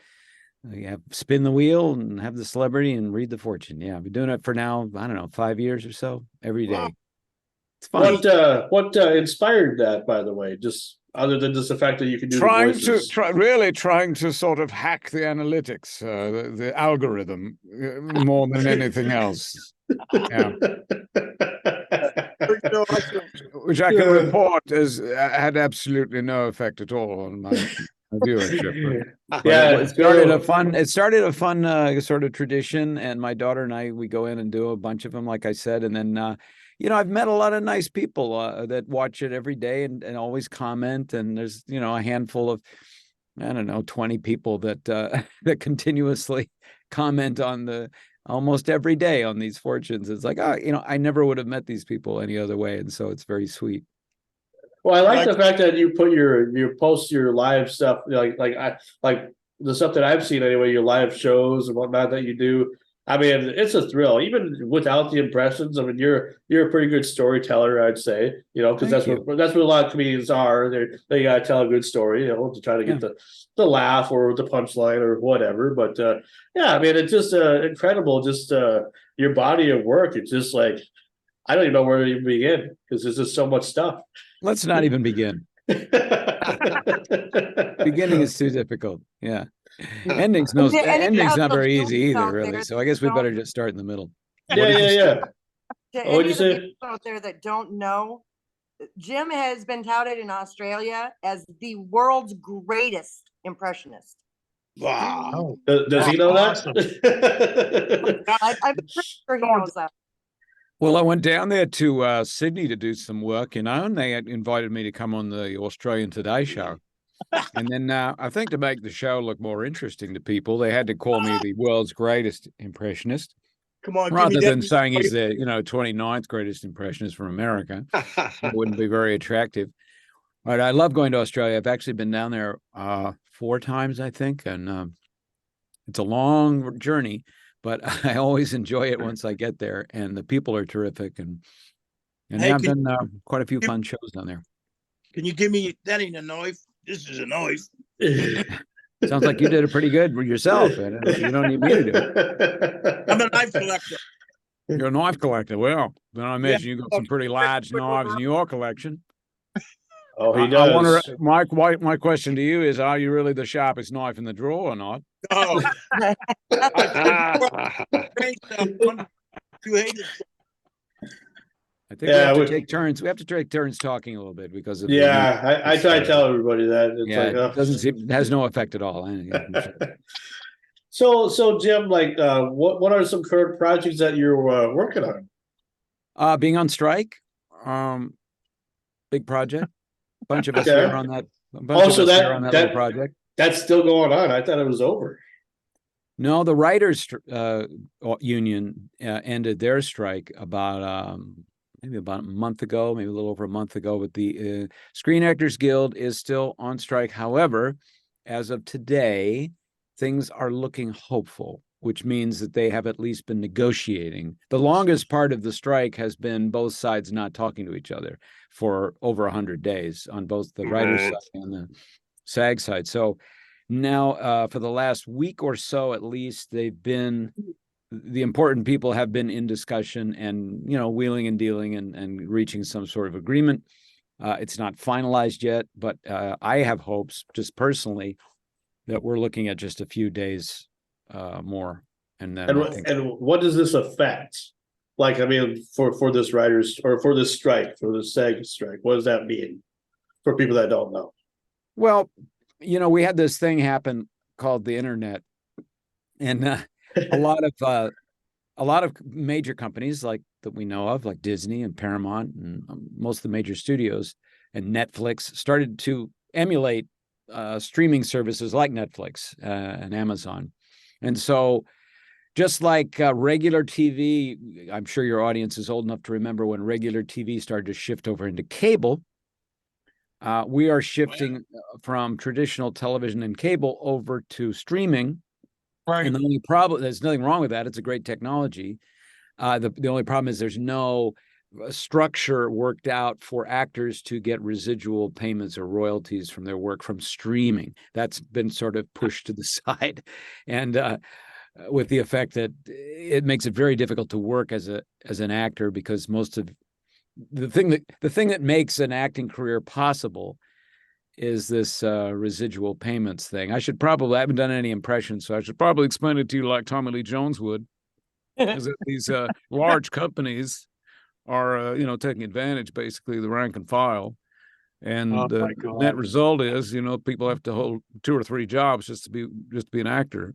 we spin the wheel and have the celebrity and read the fortune. Yeah, I've been doing it for now, I don't know, 5 years or so, every day. Wow. It's fun. What inspired that, by the way? Just other than just the fact that you can do really trying to sort of hack the analytics, the algorithm, more than anything else. Yeah. Which I can report had absolutely no effect at all on my viewership. Yeah, it started a fun sort of tradition, and my daughter and I, we go in and do a bunch of them, like I said, and then I've met a lot of nice people that watch it every day and always comment, and there's a handful of, I don't know, 20 people that that continuously comment on almost every day on these fortunes. It's like, I never would have met these people any other way, and so it's very sweet. Well, I like the fact that you put you post your live stuff, like the stuff that I've seen anyway, your live shows and whatnot that you do. I mean, it's a thrill, even without the impressions. I mean, you're a pretty good storyteller, I'd say. Because that's what a lot of comedians are. They gotta tell a good story, to try to get the laugh or the punchline or whatever. But yeah, I mean, it's just incredible. Just your body of work. It's just like I don't even know where to even begin because there's just so much stuff. Let's not even begin. Beginning is too difficult. Yeah. Ending's not very easy either, really. So I guess we better just start in the middle. Yeah. What did you say? Out there that don't know, Jim has been touted in Australia as the world's greatest impressionist. Wow. Does he know awesome. that? I'm pretty sure he knows that. Well, I went down there to Sydney to do some work, and they had invited me to come on the Australian Today show. And then I think to make the show look more interesting to people, they had to call me the world's greatest impressionist. Come on, rather than saying he's the 29th greatest impressionist from America. It wouldn't be very attractive. But I love going to Australia. I've actually been down there 4 times, I think, and it's a long journey, but I always enjoy it once I get there, and the people are terrific, and I've done quite a few fun shows down there. Can you give me that? Ain't a knife. This is a knife. Sounds like you did it pretty good yourself. And you don't need me to do it. I'm a knife collector. You're a knife collector. Well, then I imagine you've got some pretty large knives in your collection. Oh, he does. My question to you is: are you really the sharpest knife in the drawer or not? Oh. I think we have to take turns. We have to take turns talking a little bit because of I try to tell everybody that. It has no effect at all. So Jim, what are some current projects that you're working on? Being on strike, big project. Bunch of us Okay. here on that. A bunch Also, of us here on that little project. that's still going on. I thought it was over. No, the writers union ended their strike about maybe about a month ago, maybe a little over a month ago. But the Screen Actors Guild is still on strike. However, as of today, things are looking hopeful, which means that they have at least been negotiating. The longest part of the strike has been both sides not talking to each other for over 100 days on both the writers' Right. side and the SAG side. So now, for the last week or so, at least, the important people have been in discussion and, wheeling and dealing and reaching some sort of agreement. It's not finalized yet, but I have hopes, just personally, that we're looking at just a few days more. And then And what does this affect? Like, I mean, for this writers or for this strike, for the SAG strike, what does that mean for people that don't know? Well, we had this thing happen called the internet, and a lot of major companies like that we know of, like Disney and Paramount and most of the major studios and Netflix, started to emulate streaming services like Netflix and Amazon. And so just like regular TV, I'm sure your audience is old enough to remember when regular TV started to shift over into cable. We are shifting from traditional television and cable over to streaming. Right. And the only problem, there's nothing wrong with that. It's a great technology. The only problem is there's no structure worked out for actors to get residual payments or royalties from their work from streaming. That's been sort of pushed to the side. And with the effect that it makes it very difficult to work as an actor, because most of the thing that makes an acting career possible is this residual payments thing. I haven't done any impressions, so I should probably explain it to you like Tommy Lee Jones would. Is that these large companies are taking advantage, basically, of the rank and file, and the net result is people have to hold 2 or 3 jobs just to be an actor,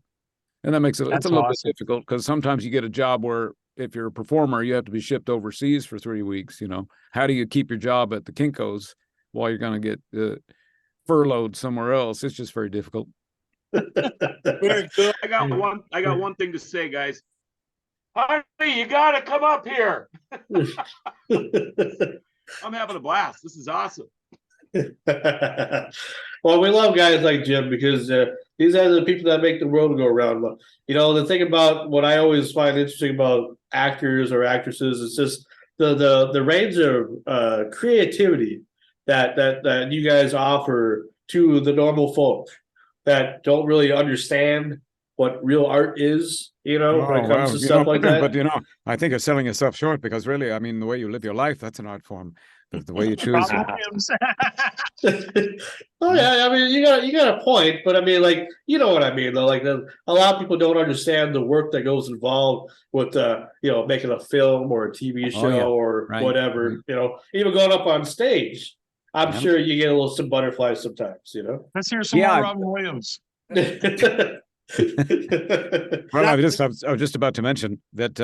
and that makes it's a little bit difficult, because sometimes you get a job where if you're a performer, you have to be shipped overseas for 3 weeks. How do you keep your job at the Kinko's while you're going to get furloughed somewhere else? It's just very difficult. Very good. I got one thing to say, guys. Honey, you gotta come up here. I'm having a blast. This is awesome. Well, we love guys like Jim, because these are the people that make the world go around. The thing about what I always find interesting about actors or actresses is just the range of creativity that you guys offer to the normal folk that don't really understand what real art is, when it comes to stuff like that. But I think you're selling yourself short, because really, I mean, the way you live your life, that's an art form. The way you choose. Oh yeah, I mean, you got a point, but I mean, like, you know what I mean, though. Like, a lot of people don't understand the work that goes involved with making a film or a TV show or whatever. Even going up on stage. I'm sure you get some butterflies sometimes. Let's hear some more Robin Williams. Well, I was just about to mention that.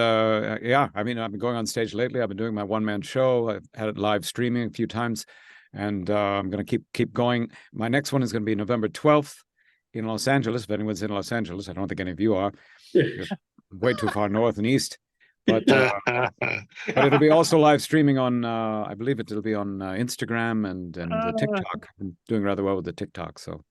I mean, I've been going on stage lately. I've been doing my one-man show. I've had it live streaming a few times, and I'm going to keep going. My next one is going to be November 12th in Los Angeles. If anyone's in Los Angeles, I don't think any of you are. You're way too far north and east. But it'll be also live streaming on. I believe it'll be on Instagram and the TikTok. I'm doing rather well with the TikTok, so.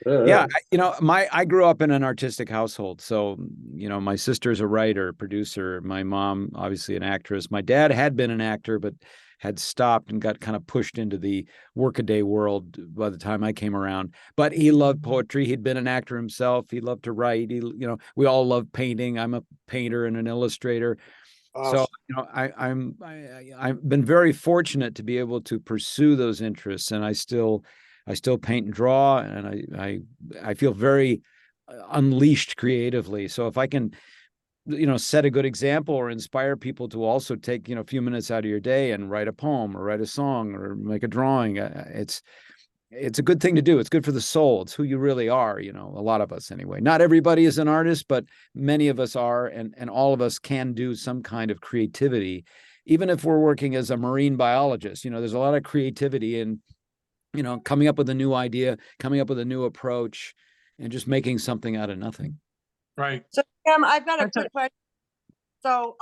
Yeah, I grew up in an artistic household. So, my sister's a writer, producer. My mom, obviously an actress. My dad had been an actor, but had stopped and got kind of pushed into the workaday world by the time I came around. But he loved poetry. He'd been an actor himself. He loved to write. We all love painting. I'm a painter and an illustrator. Awesome. So, I've been very fortunate to be able to pursue those interests, and I still paint and draw, and I feel very unleashed creatively. So if I can, set a good example or inspire people to also take, a few minutes out of your day and write a poem or write a song or make a drawing, it's a good thing to do. It's good for the soul. It's who you really are. A lot of us anyway. Not everybody is an artist, but many of us are, and all of us can do some kind of creativity even if we're working as a marine biologist, there's a lot of creativity in, coming up with a new idea, coming up with a new approach, and just making something out of nothing. Right. So, Tim, I've got a That's quick it. question. So,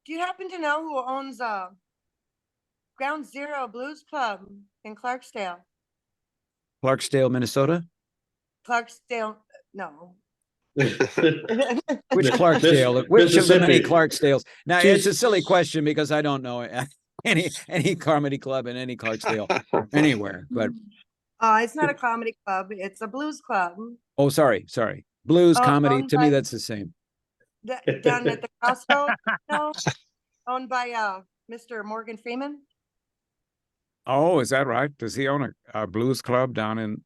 do you happen to know who owns Ground Zero Blues Club in Clarksdale? Clarksdale, Minnesota? Clarksdale, no. Which Miss- Clarksdale? Which of the many Mississippi. Clarksdales? Now, She's- it's a silly question because I don't know any comedy club in any Clarksdale anywhere. But It's not a comedy club. It's a blues club oh, sorry, blues comedy. owned To me, by- that's the same. down at the crossroads, owned by Mr. Morgan Freeman. Oh, is that right? Does he own a blues club down in?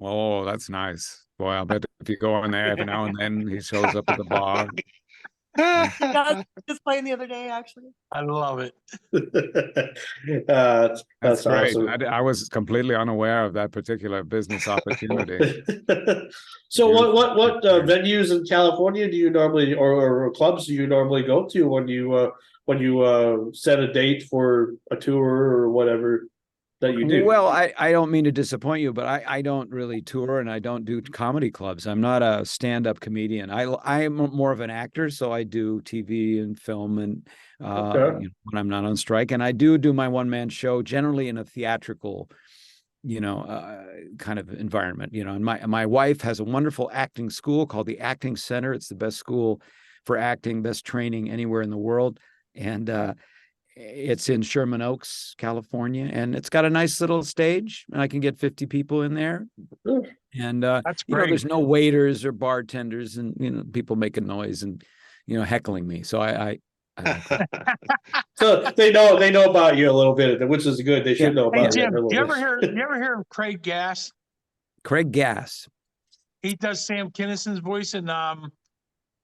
Oh, that's nice. Boy, I'll bet if you go in there every now and then, he shows up at the bar. Yeah, just playing the other day, actually. I love it. That's That's great. awesome. I was completely unaware of that particular business opportunity. So what Beautiful. venues in California do you normally or clubs do you normally go to when you set a date for a tour or whatever that you do? Well, I don't mean to disappoint you, but I don't really tour and I don't do comedy clubs. I'm not a stand-up comedian. I'm more of an actor, so I do TV and film and Okay. when I'm not on strike. And I do my one-man show generally in a theatrical, kind of environment. And my wife has a wonderful acting school called the Acting Center. It's the best school for acting, best training anywhere in the world. And it's in Sherman Oaks, California, and it's got a nice little stage, and I can get 50 people in there. Ooh. And That's great. there's no waiters or bartenders, and people making noise and heckling me. So I So they know about you a little bit, which is good. They should know Hey about Jim, you. do you ever hear of Craig Gass? Craig Gass. He does Sam Kinnison's voice, and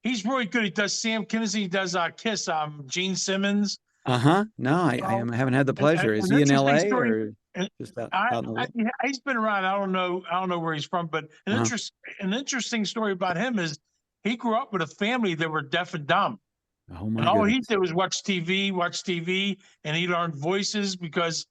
he's really good. He does Sam Kinison. He does Kiss. Gene Simmons. No, I haven't had the pleasure. Is he in interesting LA story- or just out in the world? He's been around. I don't know where he's from, but an interesting story about him is he grew up with a family that were deaf and dumb. Oh my And all he goodness. did was watch TV, and he learned voices because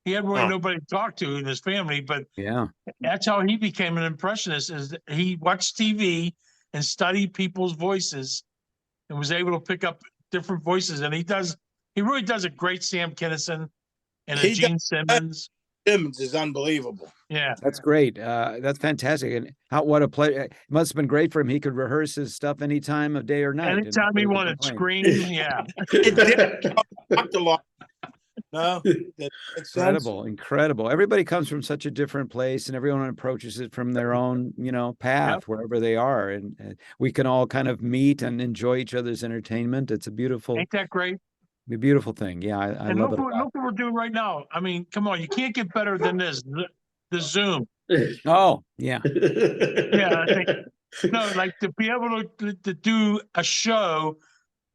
he had really nobody to talk to in his family. But Yeah. that's how he became an impressionist. Is that he watched TV and studied people's voices, and was able to pick up different voices. And he really does a great Sam Kinison and a He Gene Simmons. Simmons is unbelievable. Yeah, That's great. That's fantastic. And what a pleasure. It must have been great for him. He could rehearse his stuff any time of day or night. anytime he wanted to complain. scream, yeah. Talked a lot. No, that makes sense. Incredible. Everybody comes from such a different place and everyone approaches it from their own, path, wherever they are. And we can all kind of meet and enjoy each other's entertainment. It's a beautiful thing. Yeah, I And love look it. what we're doing right now. I mean, come on, you can't get better than this. The Zoom. Oh, yeah. Yeah, I think like to be able to do a show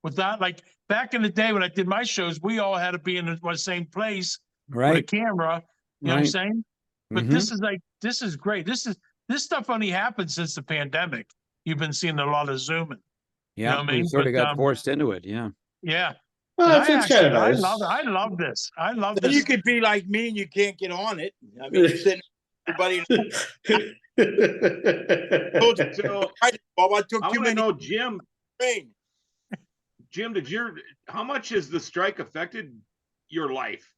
without, like, back in the day when I did my shows, we all had to be in the same place with a Right. camera. You know what I'm Right. saying? But Mhm. this is great. This stuff only happened since the pandemic. You've been seeing a lot of Zooming. Yeah, know what I we mean? sort of But, got forced into it. Yeah. Yeah. Well, And it's kind of nice. I love this. I love Then this. you could be like me and you can't get on it. I mean, you're sitting everybody. So I took I too want to many know, Jim, things. how much has the strike affected your life?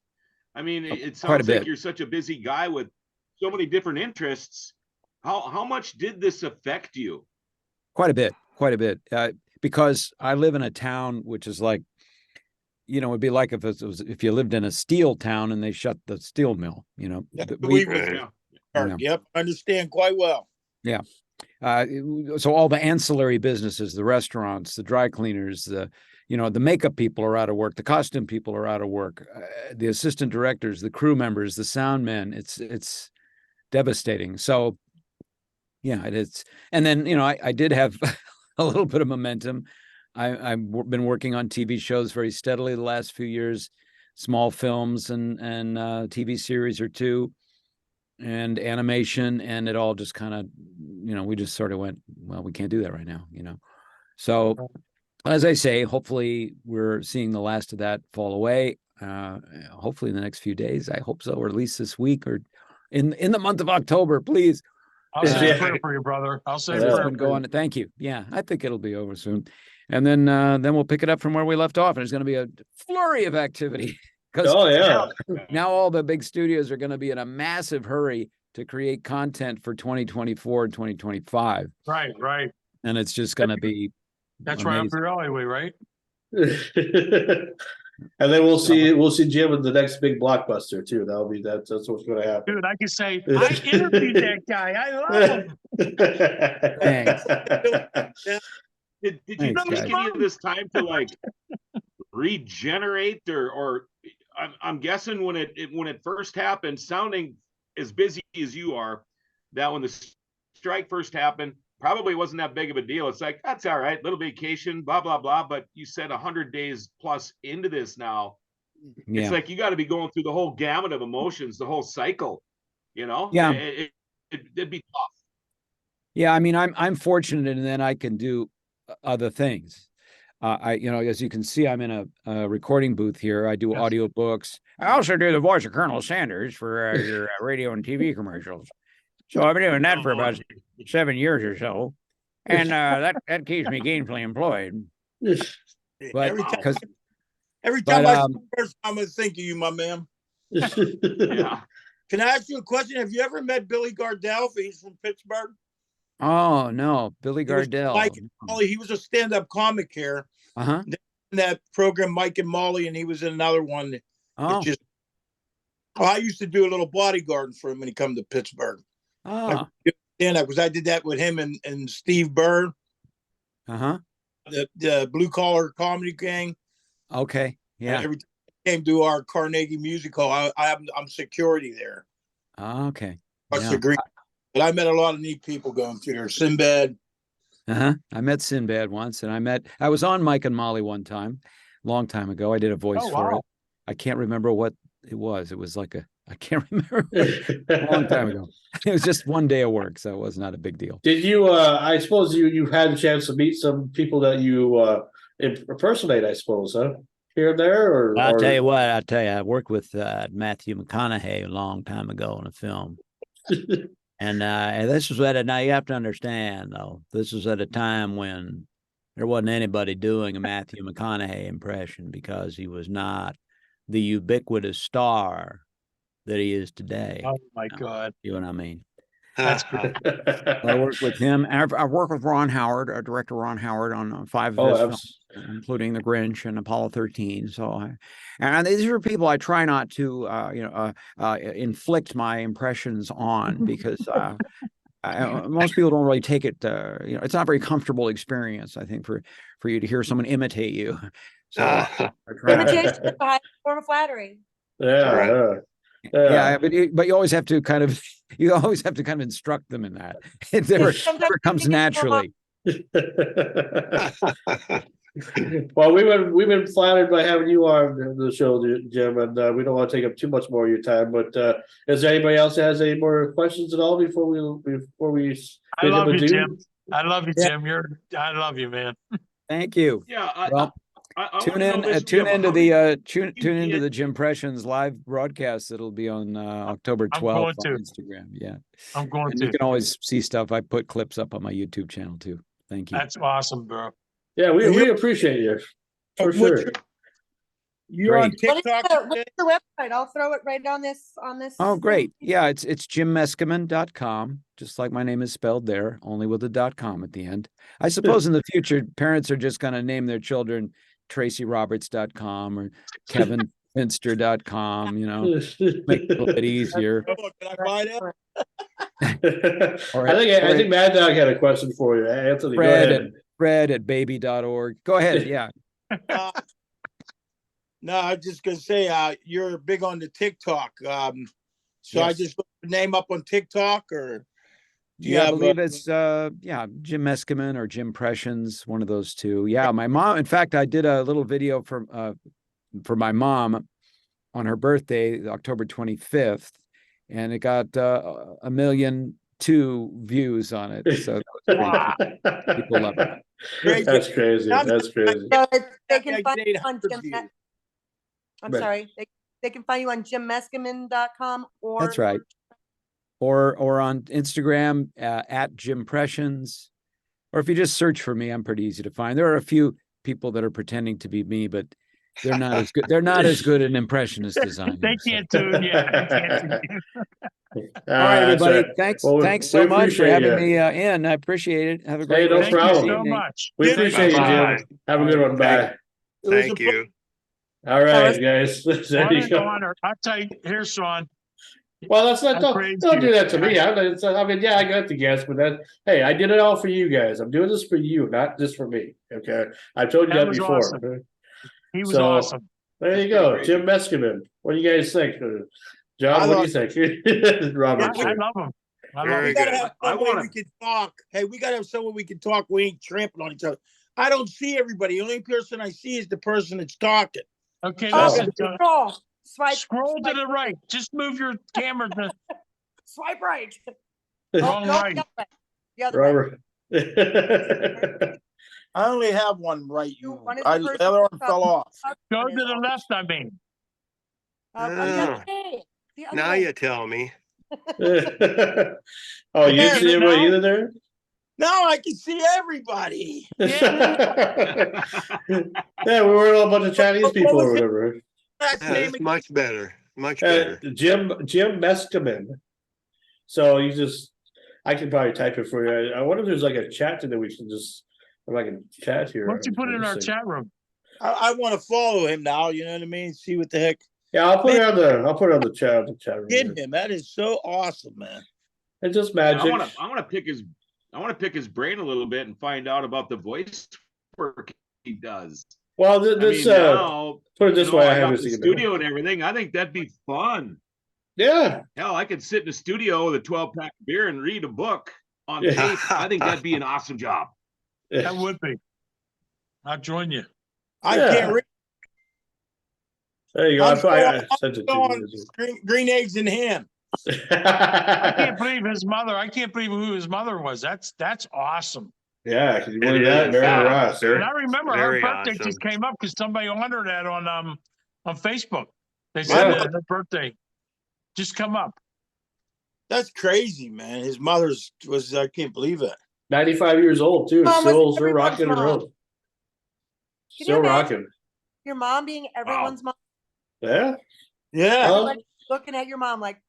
I mean, it Quite a sounds like bit. you're such a busy guy with so many different interests. How much did this affect you? Quite a bit. Because I live in a town which is like, it'd be like if you lived in a steel town and they shut the steel mill. Yeah, We- Yeah. Yep, I understand quite well. so all the ancillary businesses, the restaurants, the dry cleaners, the makeup people are out of work, the costume people are out of work, the assistant directors, the crew members, the sound men. It's devastating. So yeah, it is. And then I did have a little bit of momentum. I've been working on TV shows very steadily the last few years, small films and TV series or two, and animation, and it all just kind of, we just sort of went, well, we can't do that right now, So as I say, hopefully we're seeing the last of that fall away. Hopefully in the next few days. I hope so, or at least this week, or in the month of October, please. I'll say Yeah. a prayer for you, brother. I'll say a It's prayer been for you. going. Thank you. Yeah, I think it'll be over soon, and then we'll pick it up from where we left off, and it's going to be a flurry of activity because Oh yeah. now all the big studios are going to be in a massive hurry to create content for 2024 and 2025, Right. and it's just going to be That's right up amazing. your alleyway, right? And then we'll see Jim in the next big blockbuster too. That's what's going to happen. Dude, I can say, I interviewed that guy. I love him. Thanks. Did you Thanks, take guys. any of this time to like regenerate or I'm guessing when it first happened, sounding as busy as you are, that when the strike first happened, probably wasn't that big of a deal. It's like, that's all right, little vacation, blah, blah, blah. But you said 100 days plus into this now. Yeah. It's like you got to be going through the whole gamut of emotions, the whole cycle, you know? Yeah. It'd be tough. Yeah, I mean, I'm fortunate in that I can do other things. As you can see, I'm in a recording booth here. I do audiobooks. I also do the voice of Colonel Sanders for your radio and TV commercials. So I've been doing that for about 7 years or so, and that keeps me gainfully employed. But every time I see you, first, I'm gonna think of you, my man. Yeah. Can I ask you a question? Have you ever met Billy Gardell? He's from Pittsburgh. Oh no, Billy Gardell. Mike and Molly, he was a stand-up comic here. Uh-huh. In that program, Mike and Molly, and he was in another one. Oh. I used to do a little bodyguarding for him when he come to Pittsburgh. Oh. Stand-up because I did that with him and Steve Burr. Uh-huh. The blue collar comedy gang. Okay. Yeah. Every time I came to our Carnegie Music Hall, I'm security there. Okay. That's the green. But I met a lot of neat people going through there. Sinbad. Uh-huh. I met Sinbad once, and I was on Mike and Molly one time, long time ago. I did a voice for it. I can't remember what it was. It was like I can't remember. A long time ago. It was just one day of work, so it was not a big deal. Did you? I suppose you had a chance to meet some people that you impersonate. I suppose, huh? Here and there, or I'll tell you what. I worked with Matthew McConaughey a long time ago in a film. And this was now you have to understand, though, this was at a time when there wasn't anybody doing a Matthew McConaughey impression because he was not the ubiquitous star that he is today. Oh, my God. You know what I mean? That's good. I worked with him. I worked with Ron Howard, our director Ron Howard, on 5 of his films, including The Grinch and Apollo 13. And these are people I try not to, inflict my impressions on because most people don't really take it. It's not a very comfortable experience, I think, for you to hear someone imitate you. So imitation is a high form of flattery. Yeah, but you always have to kind of instruct them in that. It never comes naturally. Well, we've been flattered by having you on the show, Jim, and we don't want to take up too much more of your time. But is there anybody else that has any more questions at all before we? I love you, Jim. I love you, Jim. I love you, man. Thank you. Yeah. Tune into the Jim Pressions live broadcast. It'll be on October 12th on Instagram. Yeah, I'm going to. You can always see stuff. I put clips up on my YouTube channel too. Thank you. That's awesome, bro. Yeah, we appreciate you for sure. You're on TikTok. What's the website? I'll throw it right on this. Oh, great. Yeah, it's JimMeskimen.com, just like my name is spelled there, only with a .com at the end. I suppose in the future, parents are just going to name their children TracyRoberts.com or KevinFinster.com, make it a little bit easier. Can I buy that? I think Mad Dog had a question for you, Anthony. Fred at baby.org. Go ahead. Yeah. No, I was just gonna say you're big on the TikTok. So I just put your name up on TikTok, or I believe it's Jim Meskimen or Jim Pressions, one of those two. Yeah, my mom. In fact, I did a little video for my mom on her birthday, October 25th, and it got 1 million 2 views on it. So people love it. That's crazy. That's crazy. So they can Like find you 800 on Jim. views. I'm Right. sorry. They can find you on JimMeskimen.com or That's right. Or on Instagram at Jimpressions. Or if you just search for me, I'm pretty easy to find. There are a few people that are pretending to be me, but they're not as good. They're not as good at impressionist design. They can't do it. Yeah, they can't do it. All right, everybody. That's right. Thanks. Well, Thanks we so much for appreciate having you. me in. I appreciate it. Have a great no rest of problem. the Thank you so evening. much. We Thank appreciate you, Bye. Jim. Have a good one. Bye. Thank you. All right, guys. There What you an go. honor. I'll tell you, here's Sean. Well, that's not. I Don't praise do you. that to me. I mean, yeah, I got the guess, but that. Hey, I did it all for you guys. I'm doing this for you, not just for me. Okay, I told you That that was before. awesome. He was So, awesome. There you go, Jim Meskimen. What do you guys think? John, what do you think? Robert, I love him. I love Very We him. gotta good. have I somebody wanna- we can talk. Hey, we gotta have someone we can talk. We ain't trampling on each other. I don't see everybody. The only person I see is the person that's talking. Okay, Oh, listen. scroll. Swipe. Scroll to swipe, the right. Just move your camera to Swipe right. wrong No, right. the other way. Robert. I only have one right. One is The the person other one that's fell off. Go One to is the on- left, I mean. the other way. The other Now way. you tell me. Oh, you Get see it everybody now? either there? Now I can see everybody. Yeah, we were a bunch of Chinese people or whatever. Last Yeah, name that's much better. Much better. Jim Meskimen. So you just, I can probably type it for you. I wonder if there's like a chat that we can just, if I can chat here. Why don't you put it in our Let's see. chat room? I want to follow him now. You know what I mean? See what the heck. Yeah, I'll put it on the chat room. Get here. him. That is so awesome, man. It's just I magic. want to pick his brain a little bit and find out about the voice work he does. Well, I this mean, now, put it this you know, way, I I got have the this studio and everything. I think that'd be fun. Yeah. Hell, I could sit in the studio with a 12-pack of beer and read a book on Yeah. tape. I think that'd be an awesome job. That would be. I'll join you. I Yeah. can't read. There you go. I'm I still sent it on to green eggs and ham. you. I can't believe his mother. I can't believe who his mother was. That's awesome. Yeah, can you It believe that? is. Mary Yeah. Ross, And sir. I remember Very her birthday awesome. just came up because somebody honored that on Facebook. They Yeah. said that her birthday just come up. That's crazy, man. His mother's was, I can't believe it. 95 years old too. Mom was Still everyone's rocking and mom. rolling. Can you Still imagine? rocking. Your mom being everyone's mom. Yeah. Yeah. Well, Everybody looking at your mom like,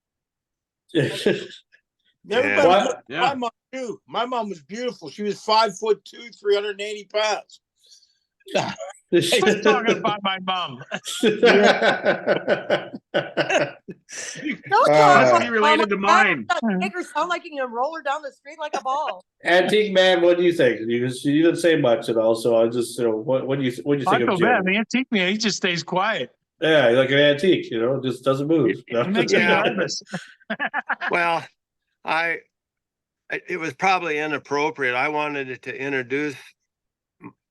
Everybody What? looked at Yeah. my mom too. My mom was beautiful. She was 5'2", 380 pounds. Quit talking about my mom. don't Uh, talk Must about be related to mine. Make her sound like you can roll her down the street like a ball. Antique man, what do you think? You didn't say much at all, so I just, what do you think I of feel Jim? bad. The antique man, he just stays quiet. Yeah, like an antique, just doesn't move. He makes me Yeah. nervous. Well, it was probably inappropriate. I wanted to introduce.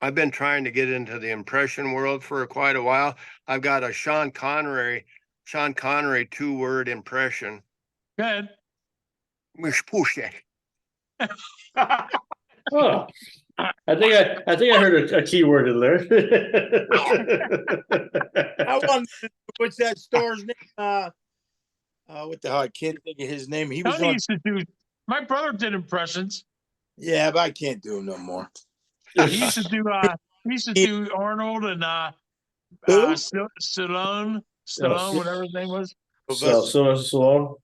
I've been trying to get into the impression world for quite a while. I've got a Sean Connery 2-word impression. Good. Miss Push it. Oh, I think I heard a key word in there. I wonder what's that store's name? What the hell? I can't think of his name. He was Tony on. used to do. My brother did impressions. Yeah, but I can't do him no more. He used to do. He used to do Arnold and Who? Stallone, Yes. whatever his name was. So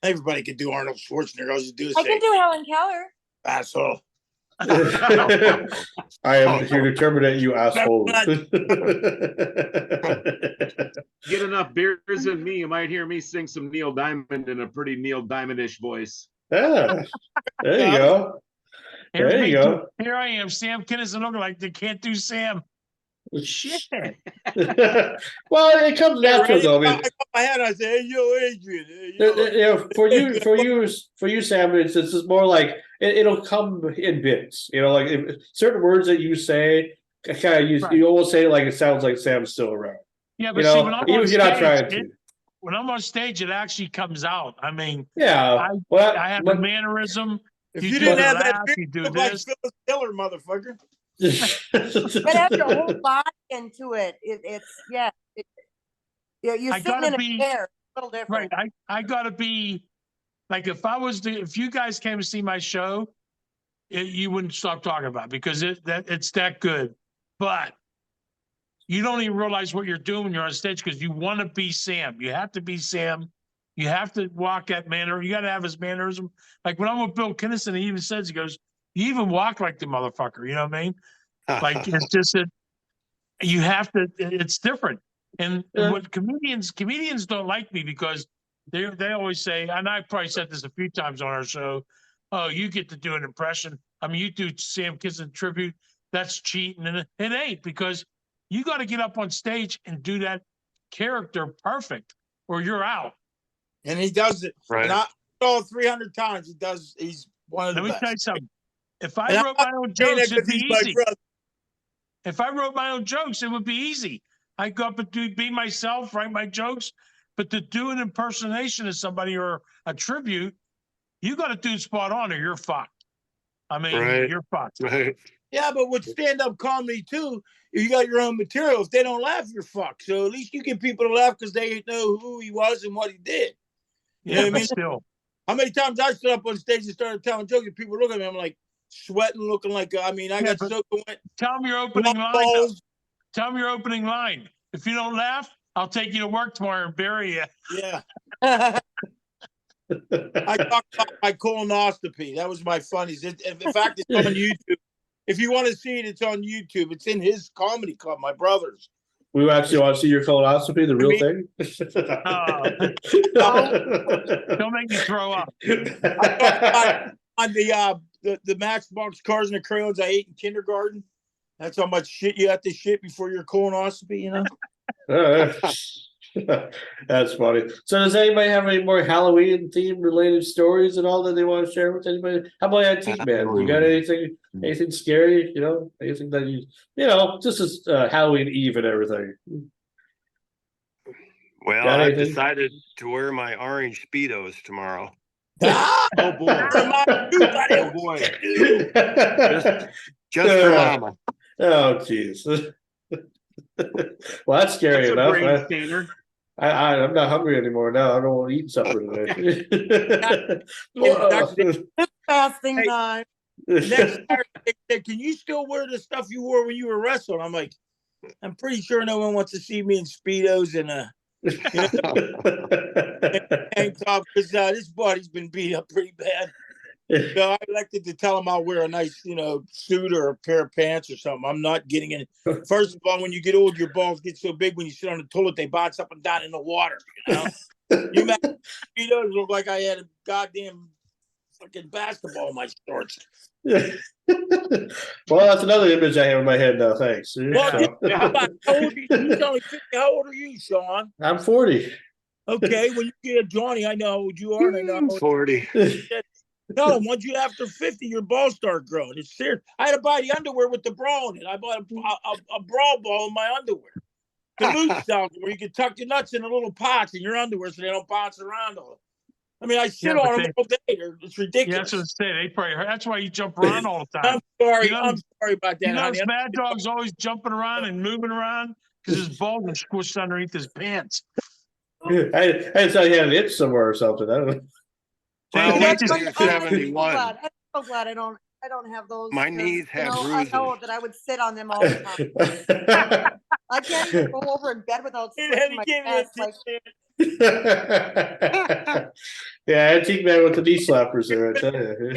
Everybody could do Arnold Schwarzenegger. I was just do the I can same. do Helen Keller. Asshole. I am here to terminate you, asshole. Get enough beers in me, you might hear me sing some Neil Diamond in a pretty Neil Diamond-ish voice. Yeah, there you go. Here's There me you go. Here I am, Sam Kinison, looking like they can't do Sam. Shit. Well, it comes natural though. I mean, I got my head. I say, "Hey, yo, Adrian." Hey, yo. for you, Sam, it's just more like it'll come in bits. Like certain words that you say, kind of Right. you almost say it like it sounds like Sam's still around. Yeah, but see, when I'm even on if you're not stage, trying to. when I'm on stage, it actually comes out. I mean, Yeah. Well, I have a but- mannerism. If You you do didn't the have that laugh, beard, you do you look like this. Phyllis Diller, motherfucker. But have your whole body into it. It's yeah. Yeah, you're I sitting gotta in a be- chair. It's a little Right. different. I gotta be like, if you guys came to see my show, you wouldn't stop talking about it because it's that good. But you don't even realize what you're doing when you're on stage because you want to be Sam. You have to be Sam. You have to walk that manner. You got to have his mannerism. Like when I'm with Bill Kinnison, he even says, he goes, "You even walk like the motherfucker." You know what I mean? Like it's just that you have to. It's different. And what comedians don't like me because they always say, and I probably said this a few times on our show, "Oh, you get to do an impression. I mean, you do Sam Kinison tribute. That's cheating," and it ain't because you got to get up on stage and do that character perfect, or you're out. And he does it. Right. And I saw 300 times. He does. He's one of the Let me best. tell you something. If And I wrote my own saying jokes, that it'd 'cause be he's my easy. brother. If I wrote my own jokes, it would be easy. I go up and be myself, write my jokes. But to do an impersonation of somebody or a tribute, you got to do spot on or you're fucked. I mean, Right. you're fucked. Right. Yeah, but with stand-up comedy too, you got your own material. If they don't laugh, you're fucked. So at least you get people to laugh because they know who he was and what he did. You know Yeah, what I but mean? still. How many times I stood up on stage and started telling jokes and people look at me, I'm like sweating, looking like I Yeah, got but soaked in wet Tell them your opening line. though. balls. Tell them your opening line. If you don't laugh, I'll take you to work tomorrow and bury you. Yeah. I talked about my colonoscopy. That was my funnies. In fact, it's on YouTube. If you want to see it, it's on YouTube. It's in his comedy club, my brother's. We actually want to see your colonoscopy, the real thing. Don't make me throw up. On the Matchbox cars and the crayons I ate in kindergarten. That's how much shit you have to shit before your colonoscopy, you know? That's funny. So does anybody have any more Halloween theme related stories at all that they want to share with anybody? How about Antique Man? You got anything scary? You know, anything that just as Halloween Eve and everything. Well, Got I've anything? decided to wear my orange Speedos tomorrow. Ah! Oh boy. Remind you, buddy, Oh what boy. you do. Just for mama. Oh jeez. Well, that's scary That's a enough. brain stainer. I'm not hungry anymore now. I don't want to eat supper today. Fasting Hey. time. Next Saturday, they said, can you still wear the stuff you wore when you were wrestling? I'm like, I'm pretty sure no one wants to see me in Speedos and tank top because this body's been beat up pretty bad. So I elected to tell him I'll wear a nice, suit or a pair of pants or something. I'm not getting it. First of all, when you get old, your balls get so big when you sit on the toilet, they bounce up and down in the water. You imagine Speedos look like I had a goddamn fucking basketball in my shorts. Well, that's another image I have in my head now. Thanks. Well, how old are you? He's only 50. How old are you, Sean? I'm 40. Okay, when you get Johnny, I know how old you are, and I know how old 40. No, once you after 50, your balls start growing. It's serious. I had to buy the underwear with the bra in it. I bought a bra ball in my underwear. The loose style where you can tuck your nuts in a little pots in your underwear so they don't bounce around all. I mean, I sit on them all day. It's ridiculous. Yeah, that's what I'm saying. That's why you jump around all the time. I'm sorry. You know, I'm sorry about that, honey. Mad Dog's always jumping around and moving around because his balls are squished underneath his pants. I thought he had an itch somewhere or something. I don't know. Well, Hey, wait till you're 71. I'm so glad I don't have those. My 'cause, knees have I know bruises. that I would sit on them all the time. I can't even go over in bed without switching my pants. Like, Yeah, Antique Man with the knee slappers there, I tell you.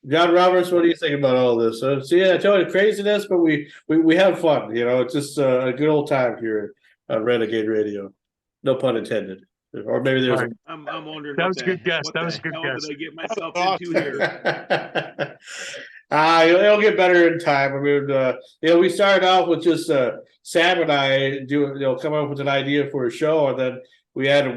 John Roberts, what do you think about all this? See, I told you craziness, but we have fun. It's just a good old time here at Renegade Radio. No pun intended. Or maybe there's Right. I'm wondering. That what was a the- good guess. what That the was a good hell guess. Did I get myself into here? It'll get better in time. I mean, we started off with just Sam and I come up with an idea for a show, and then we had a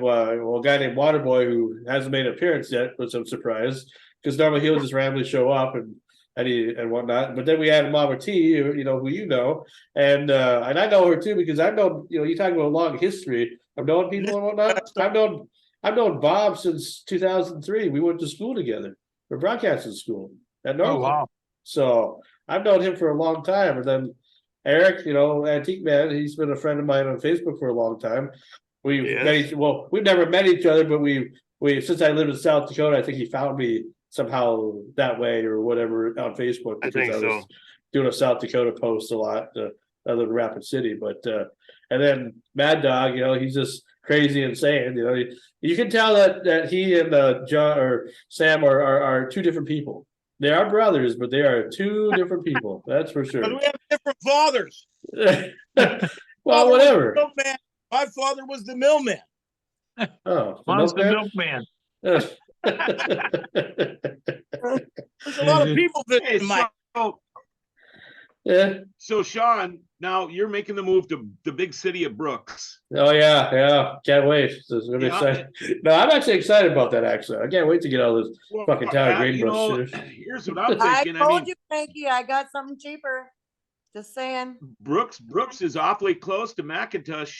guy named Waterboy who hasn't made an appearance yet, which I'm surprised because normally he'll just randomly show up and and whatnot. But then we had Mama T, you know, who you know, and I know her too because I've known, you know, you talk about a long history of knowing people and whatnot. I've known Bob since 2003. We went to school together, for broadcasting school at Oh, Northland. wow. So I've known him for a long time. And then Eric, you know, Antique Man, he's been a friend of mine on Facebook for a long time. We've Yes. we've never met each other, but we since I lived in South Dakota, I think he found me somehow that way or whatever on Facebook I because think I was so. doing a South Dakota post a lot, other than Rapid City. But and then Mad Dog, you know, he's just crazy insane. You know, you can tell that he and John or Sam are two different people. They are brothers, but they are two different people. That's for But sure. we have different fathers. Well, Father was whatever. the milkman. My father was the millman. Oh, Mine's the milkman? milkman. There's a lot of people Hey, visiting my. Yeah. so Sean, now you're making the move to the big city of Brooks. Oh yeah. Can't wait. It's gonna be Yeah. exciting. No, I'm actually excited about that. Actually, I can't wait to get all this Well, fucking town of you Greenbrook know, shit. here's what I'm I thinking. told you, Frankie, I got something cheaper. Just saying. Brooks is awfully close to McIntosh.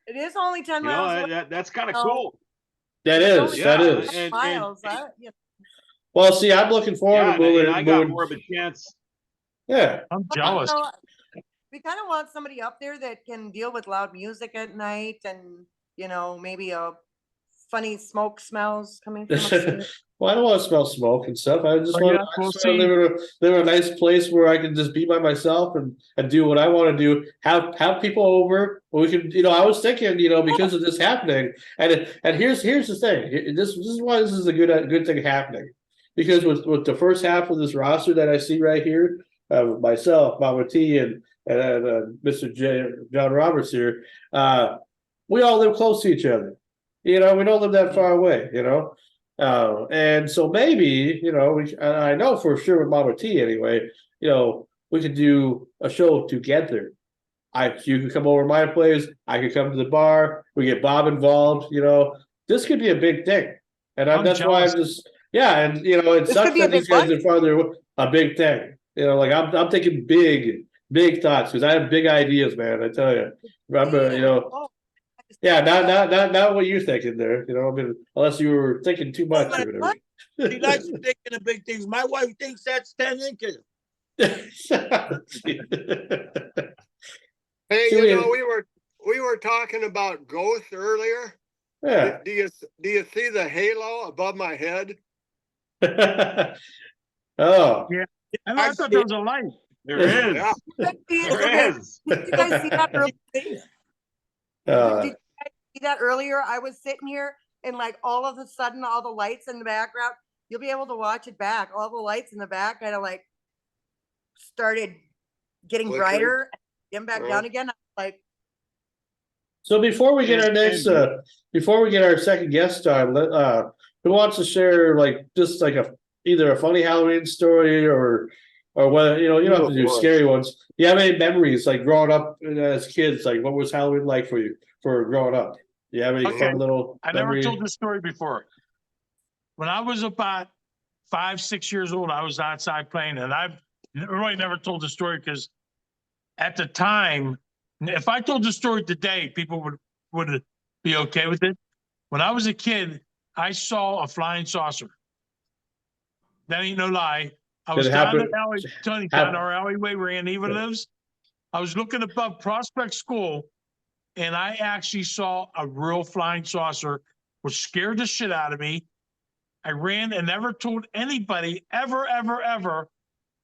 It is only 10 You miles know, away. that's kind of Oh. cool. That It's is. only That Yeah, is. and- miles. Well, see, I'm looking forward Yeah, to moving. and I got moving- more of a chance. Yeah. I'm You jealous. know, we kind of want somebody up there that can deal with loud music at night and, you know, maybe a funny smoke smells coming from upstairs. Well, I don't want to smell smoke and stuff. I just Oh, want yeah, we'll to see. live in a nice place where I can just be by myself and do what I want to do. Have people over. We can, you know. I was thinking, you know, because of this happening, and here's the thing. This is why this is a good thing happening, because with the first half of this roster that I see right here, myself, Mama T, and Mr. John Roberts here, we all live close to each other. You know, we don't live that far away. You know. And so maybe, you know, I know for sure with Mama T anyway, you know, we could do a show together. You could come over to my place, I could come to the bar, we get Bob involved, you know, this could be a big thing. And I'm that's why I'm jealous. just, yeah, and you know, it This sucks could be a that these big guys are farther, a big thing. You know, like I'm thinking big thoughts, because I have big ideas, man, I tell you. Remember, you know, Oh, yeah, not what you're thinking there, you know, I mean, unless you were thinking too much or whatever. She likes to think in the big things. My wife thinks that's 10 inches. Hey, See, you know, we were talking about ghosts earlier. Yeah. Do you see the halo above my head? Oh. Yeah. I thought there was a light. There is. Yeah. There is. Did you guys see that earlier? Did Uh, you guys see that earlier? I was sitting here and like all of a sudden, all the lights in the background, you'll be able to watch it back. All the lights in the back kind of like started getting Flickering. brighter, getting back Oh. down again. Like, so before we get our And- next, before we get our second guest on, who wants to share like just like either a funny Halloween story or whether, you know, you don't have to do scary ones. Do you have any memories like growing up as kids? Like what was Halloween like for you for growing up? Do you have any Okay. fun little I never memory? told this story before. When I was about 5, 6 years old, I was outside playing, and I've really never told the story because at the time, if I told the story today, people would be okay with it. When I was a kid, I saw a flying saucer. That ain't no lie. I was Did it down happen- the alley, Tony, down our alleyway where Aunt Eva lives. I was looking above Prospect School, and I actually saw a real flying saucer, which scared the shit out of me. I ran and never told anybody ever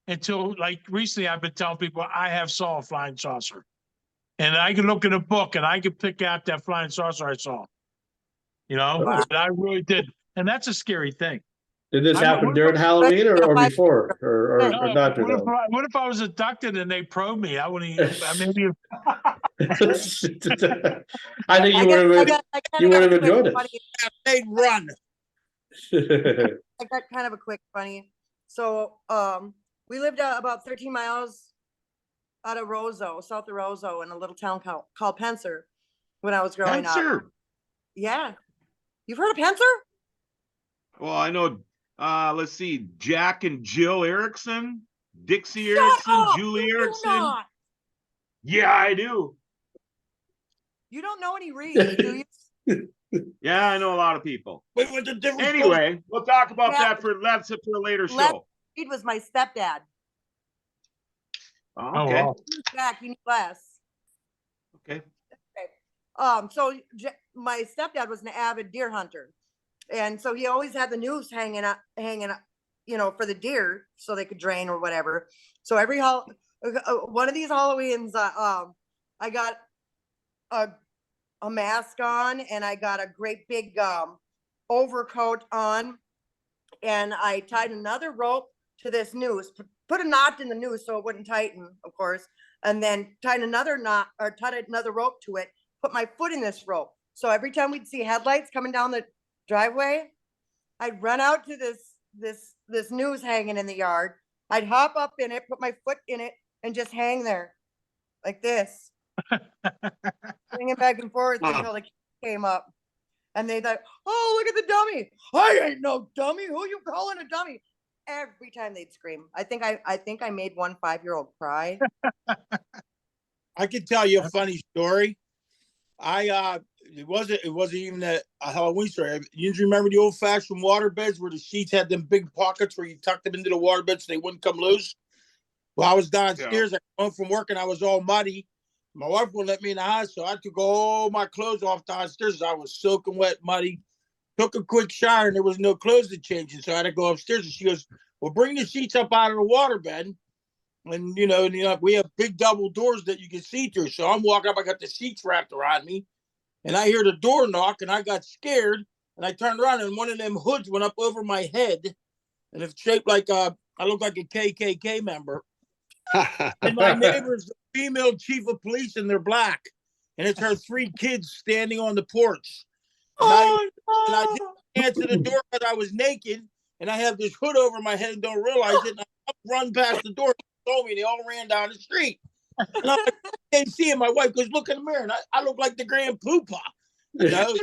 until like recently I've been telling people I have saw a flying saucer. And I can look in a book and I can pick out that flying saucer I saw. You know, Wow. and I really did. And that's a scary thing. Did this I- happen what- during Halloween or I- before or No, not during Halloween? what if I was abducted and they probed me? I wouldn't even, I maybe I think you would have. You would have enjoyed it. They run. I got kind of a quick funny. So, we lived about 13 miles out of Roseau, south of Roseau, in a little town called Penser when I was growing up. Answer. Yeah. You've heard of Penser? Well, I know Let's see, Jack and Jill Erickson, Dixie Shut Erickson, up! Julie You do Erickson. not. Yeah, I do. You don't know any Reeds, do you? Yeah, I know a lot of people. Wait, what's the difference? Anyway, we'll talk about Yeah. that for a later Les show. Reed was my stepdad. Oh, Oh, okay. wow. Jack, you need Les. Okay. So my stepdad was an avid deer hunter, and so he always had the noose hanging up, you know, for the deer so they could drain or whatever. So every one of these Halloweens, I got a mask on, and I got a great big overcoat on, and I tied another rope to this noose, put a knot in the noose so it wouldn't tighten, of course, and then tied another knot or tied another rope to it, put my foot in this rope. So every time we'd see headlights coming down the driveway, I'd run out to this noose hanging in the yard. I'd hop up in it, put my foot in it, and just hang there like this. Swinging back and forth until the kids came up. And they thought, oh, look at the dummy. I ain't no dummy. Who you calling a dummy? Every time they'd scream. I think I made one 5-year-old cry. I can tell you a funny story. It wasn't even a Halloween story. You remember the old fashioned water beds where the sheets had them big pockets where you tucked them into the water bed so they wouldn't come loose? Well, I was downstairs. I came home from work and I was all muddy. My wife wouldn't let me in the house, so I took all my clothes off downstairs. I was soaking wet, muddy. Took a quick shower and there was no clothes to change, and so I had to go upstairs. And she goes, "Well, bring the sheets up out of the water bed." And we have big double doors that you can see through. So I'm walking up. I got the sheets wrapped around me, and I hear the door knock, and I got scared. And I turned around, and one of them hoods went up over my head, and it's shaped like I look like a KKK member. And my neighbor's the female chief of police, and they're black, and it's her 3 kids standing on the porch. And I didn't answer the door because I was naked, and I have this hood over my head and don't realize it. And I run past the door, told me, and they all ran down the street. And I'm like, I can't see him. My wife goes, "Look in the mirror," and I look like the Grand Poobah. I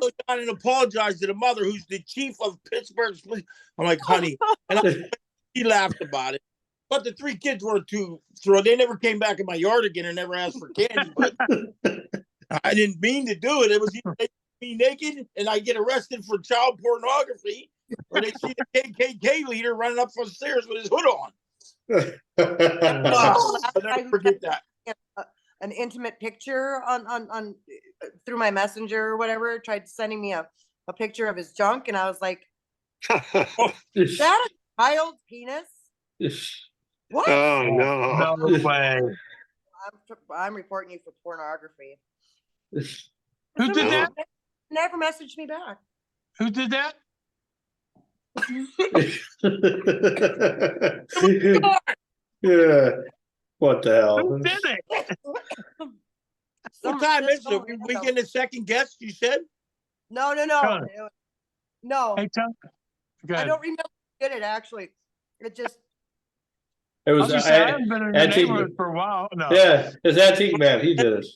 go down and apologize to the mother, who's the chief of Pittsburgh's police. I'm like, "Honey," and she laughed about it. But the 3 kids weren't too thrilled. They never came back in my yard again and never asked for candy. But I didn't mean to do it. It was either me naked and I get arrested for child pornography, or they see the KKK leader running up the stairs with his hood on. I'll never forget that. An intimate picture on through my messenger or whatever, tried sending me a picture of his junk, and I was like, "Is that a child's penis?" What? Oh no! No way. I'm reporting you for pornography. Who did that? Never messaged me back. Who did that? Yeah. What the hell? Who did it? What time is it? We getting a second guest, you said? No. No. Hey, Tom. I don't remember who did it, actually. It just. It was I haven't been in the Antique. neighborhood for a while. No. Yeah, it's Antique Man. He did it.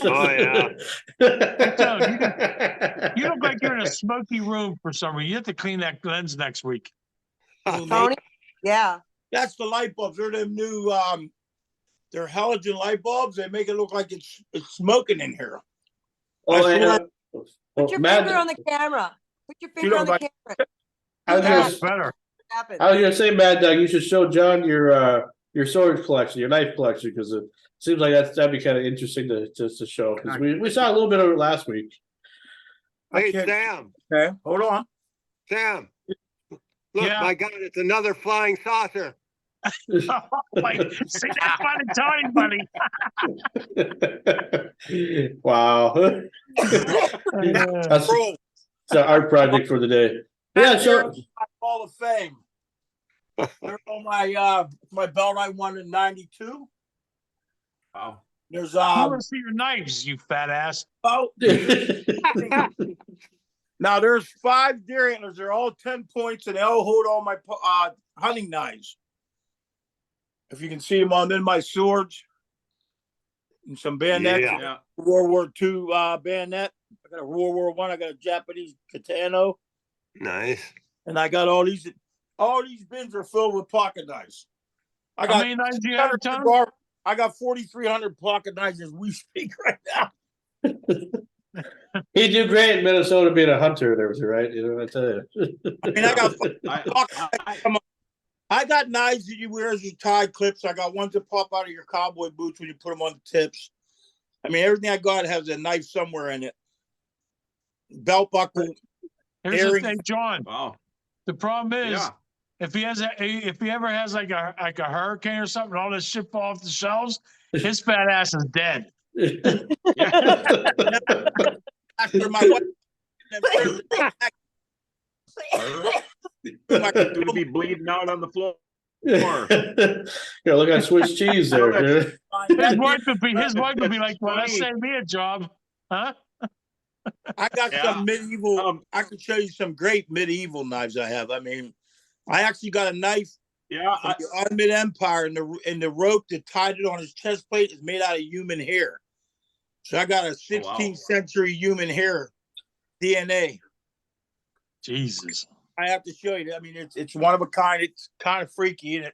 Oh yeah. Hey, Tom, you look like you're in a smoky room for some reason. You have to clean that lens next week. Tony? Yeah. That's the light bulbs. They're them new they're halogen light bulbs. They make it look like it's smoking in here. Put your finger on the camera. Put your finger on the camera. I was gonna say, Mad Dog, you should show John your sword collection, your knife collection, because it seems like that'd be kind of interesting to show. Because we saw a little bit of it last week. Hey, Sam. Okay, hold on. Sam. Look, my God, it's another flying saucer. Like, see that funny Tony, buddy. Wow. That's an art project for the day. Yeah, so Hall of Fame. There's all my belt I won in '92. Wow. There's I want to see your knives, you fat ass. Oh. Now there's 5 deer antlers. They're all 10 points, and they all hold all my hunting knives. If you can see them on, then my swords and some bayonets. Yeah. World War II bayonet. I got a World War I. I got a Japanese katana. Nice. And I got all these bins are filled with pocket knives. I How got many knives do you have, Tom? I got 4,300 pocket knives as we speak right now. He'd do great in Minnesota being a hunter and everything, right? You know, I tell you. I mean, I got knives that you wear as your tie clips. I got ones that pop out of your cowboy boots when you put them on the tips. I mean, everything I got has a knife somewhere in it. Belt buckle. Here's the thing, John. Wow. The problem is, Yeah. if he ever has like a hurricane or something, all this shit fall off the shelves, his fat ass is dead. After my wife, Gonna be bleeding out on the floor. Yeah, look at Swiss cheese there. His wife would be like, well, that saved me a job, huh? I got Yeah. some medieval. I can show you some great medieval knives I have. I mean, I actually got a knife Yeah. from the Ottoman Empire, and the rope that tied it on his chest plate is made out of human hair. So I got a 16th century human hair DNA. Jesus. I have to show you. I mean, it's one of a kind. It's kind of freaky, and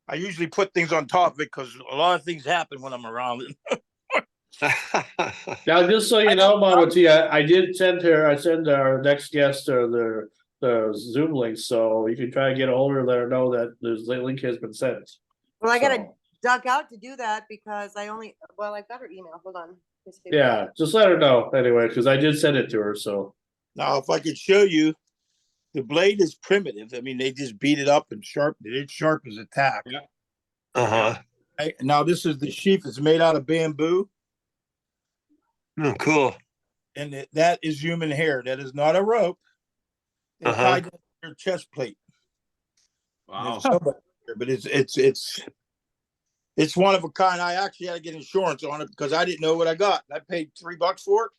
I usually put things on top of it because a lot of things happen when I'm around it. Now, just so you know, Mama T, I did send our next guest the Zoom link, so you can try to get a hold of her, let her know that the link has been sent. Well, I gotta So, duck out to do that because I've got her email. Hold on. yeah, just let her know anyway, because I did send it to her. So Now, if I could show you, the blade is primitive. I mean, they just beat it up and sharpened it. It's sharp as a tack. Yeah. Uh-huh. Right? Now, this is the sheath. It's made out of bamboo, Oh, cool. and that is human hair. That is not a rope. It's tied to your chest plate. Wow. But it's one of a kind. I actually had to get insurance on it because I didn't know what I got. I paid $3 for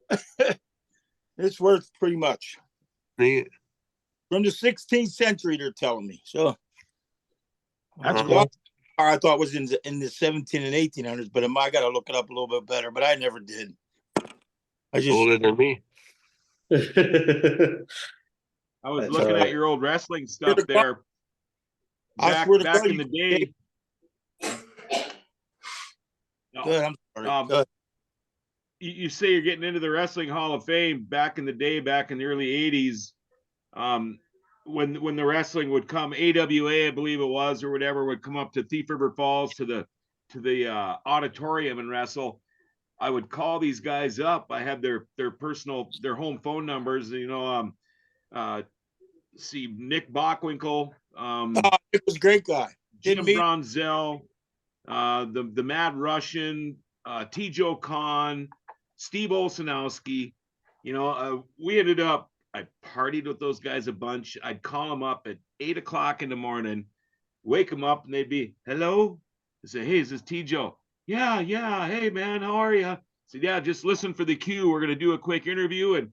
it. It's worth pretty much. Neat. From the 16th century, they're telling me. So That's Uh-huh. cool. I thought was in the 17 and 1800s, but I got to look it up a little bit better. But I never did. I just Older than me. I was That's looking all right. at your old wrestling stuff Good. there. I swear to Back God, in the day. No, Good. I'm sorry. Um, you say you're getting into the Wrestling Hall of Fame. Back in the day, back in the early 80s, when the wrestling would come, AWA, I believe it was, or whatever, would come up to Thief River Falls to the auditorium and wrestle. I would call these guys up. I had their home phone numbers. You know, see Nick Bockwinkel, It was a great guy. Jim Didn't meet. Bronzell, the Mad Russian, T.Joe Khan, Steve Olsenowski. You know, we ended up, I partied with those guys a bunch. I'd call them up at 8 o'clock in the morning, wake them up, and they'd be, hello? I say, hey, is this T.Joe? Yeah. Hey, man, how are you? I said, yeah, just listen for the cue. We're going to do a quick interview. And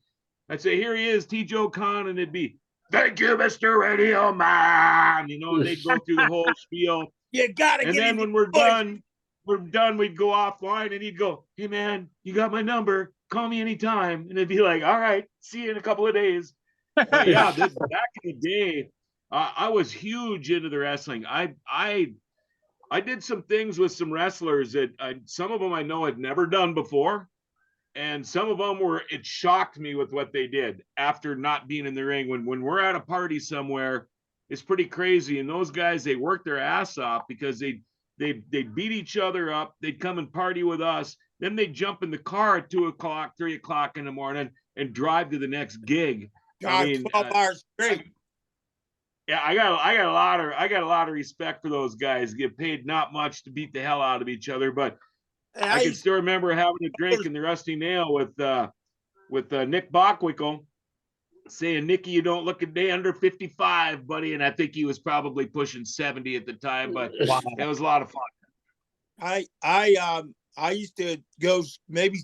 I'd say, here he is, T.Joe Khan. And it'd be, thank you, Mr. Radio Man. You know, and they'd go through the whole spiel. You gotta And get then when we're done, we'd go offline and he'd go, hey man, you got my number, call me anytime. And it'd be like, all right, see you in a couple of days. But yeah, back in the day, I was huge into the wrestling. I did some things with some wrestlers that some of them I know had never done before. And some of them it shocked me with what they did after not being in the ring. When we're at a party somewhere, it's pretty crazy. And those guys, they work their ass off because they beat each other up. They'd come and party with us. Then they'd jump in the car at 2 o'clock, 3 o'clock in the morning and drive to the next gig. God, I mean, 12 hours straight. Yeah, I got a lot of respect for those guys. Get paid not much to beat the hell out of each other, but I can still remember having a drink in the Rusty Nail with Nick Bockwinkel, saying, Nicky, you don't look a day under 55, buddy. And I think he was probably pushing 70 at the time, but it was a lot of fun. I used to go maybe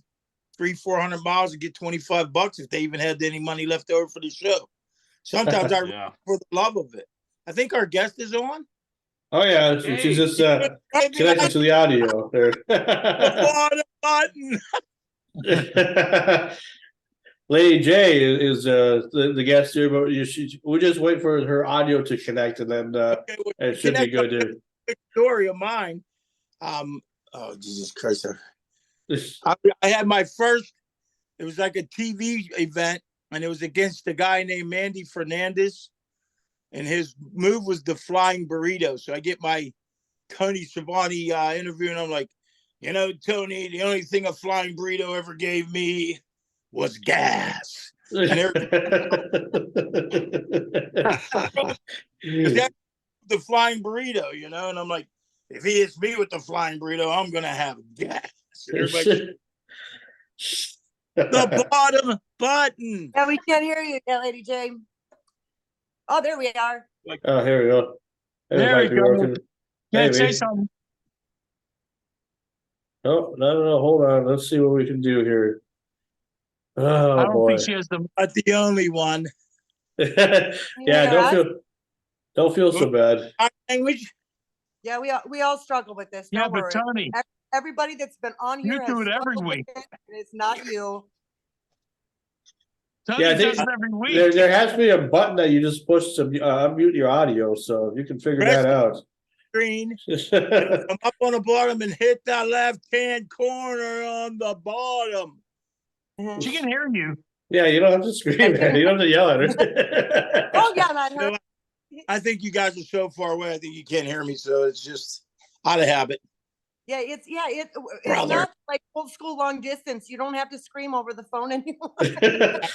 300-400 miles and get $25 if they even had any money left over for the show. Sometimes I for the love of it. I think our guest is on. oh yeah, she's just connected to the audio there. The button. Lady J is the guest here, but we just wait for her audio to connect, and then Okay, well, it should be good. quick story of mine. Oh Jesus Christ! I had my first. It was like a TV event, and it was against a guy named Mandy Fernandez, and his move was the flying burrito. So I get my Tony Schiavone interview, and I'm like, you know, Tony, the only thing a flying burrito ever gave me was gas. And that's the flying burrito, you know, and I'm like, if he hits me with the flying burrito, I'm gonna have gas. And everybody, the bottom button. Yeah, we can't hear you, Lady J. Oh, there we are. Oh, here we go. There you go. Yeah, say Maybe. something. Oh, no, hold on. Let's see what we can do here. Oh, I don't boy. think she has the. Not the only one. Yeah, don't feel so bad. Language. Yeah, we all struggle with this. Yeah, Don't but worry. Tony, Everybody that's been on here you has do it every struggled with week. it, and it's not you. Tony Yeah, I think does it every week. there has to be a button that you just push to unmute your audio, so if you can figure that out. Screen. Come up on the bottom and hit that left-hand corner on the bottom. She can hear you. Yeah, you don't have to scream at her. You don't have to yell at her. Oh yeah, not her. So I think you guys are so far away. I think you can't hear me, so it's just out of habit. Yeah, it's Brother. not like old school long distance. You don't have to scream over the phone anymore.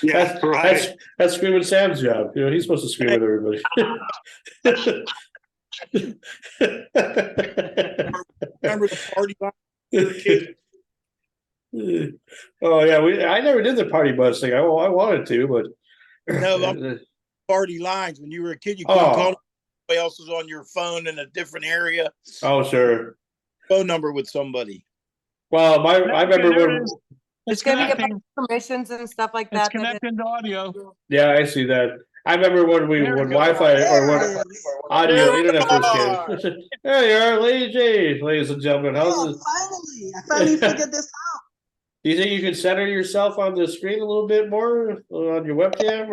Yeah, right. That's Screaming Sam's job. You know, he's supposed to scream at everybody. Remember the party line? Oh yeah, I never did the party bus thing. I wanted to, but No, party lines. When you were a kid, you couldn't call somebody else was on your phone in a different area. Oh sure. Phone number with somebody. Well, I remember when. It's gonna get permissions and stuff like that. It's connected to audio. Yeah, I see that. I remember when Wi-Fi or when audio internet first came. There you are, ladies and gentlemen. Finally, I finally figured this out. Do you think you can center yourself on the screen a little bit more on your webcam,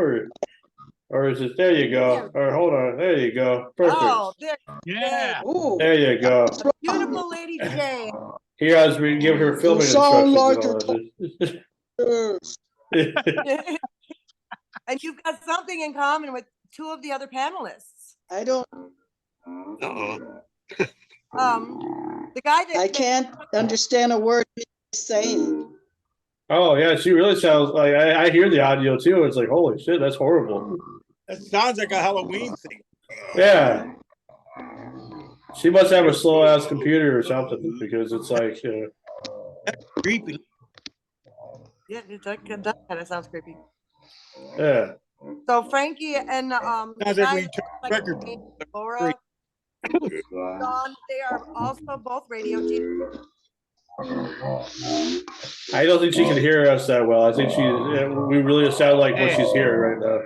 or is it? There you go. Or hold on. There you go. Perfect. Oh, Yeah. Ooh, There you go. beautiful Lady J. Here, as we give her filming sound instructions. And you've got something in common with two of the other panelists. I don't. Uh-oh. The guy that I can't understand a word you're saying. Oh yeah, she really sounds like I hear the audio too. It's like holy shit, that's horrible. That sounds like a Halloween thing. Yeah. She must have a slow ass computer or something because it's like Creepy. Yeah, that kind of sounds creepy. yeah. So Frankie and the Sounds like guy when you turn the record. Laura, Don, they are also both radio teachers. I don't think she can hear us that well. I think we really sound like what she's hearing right now.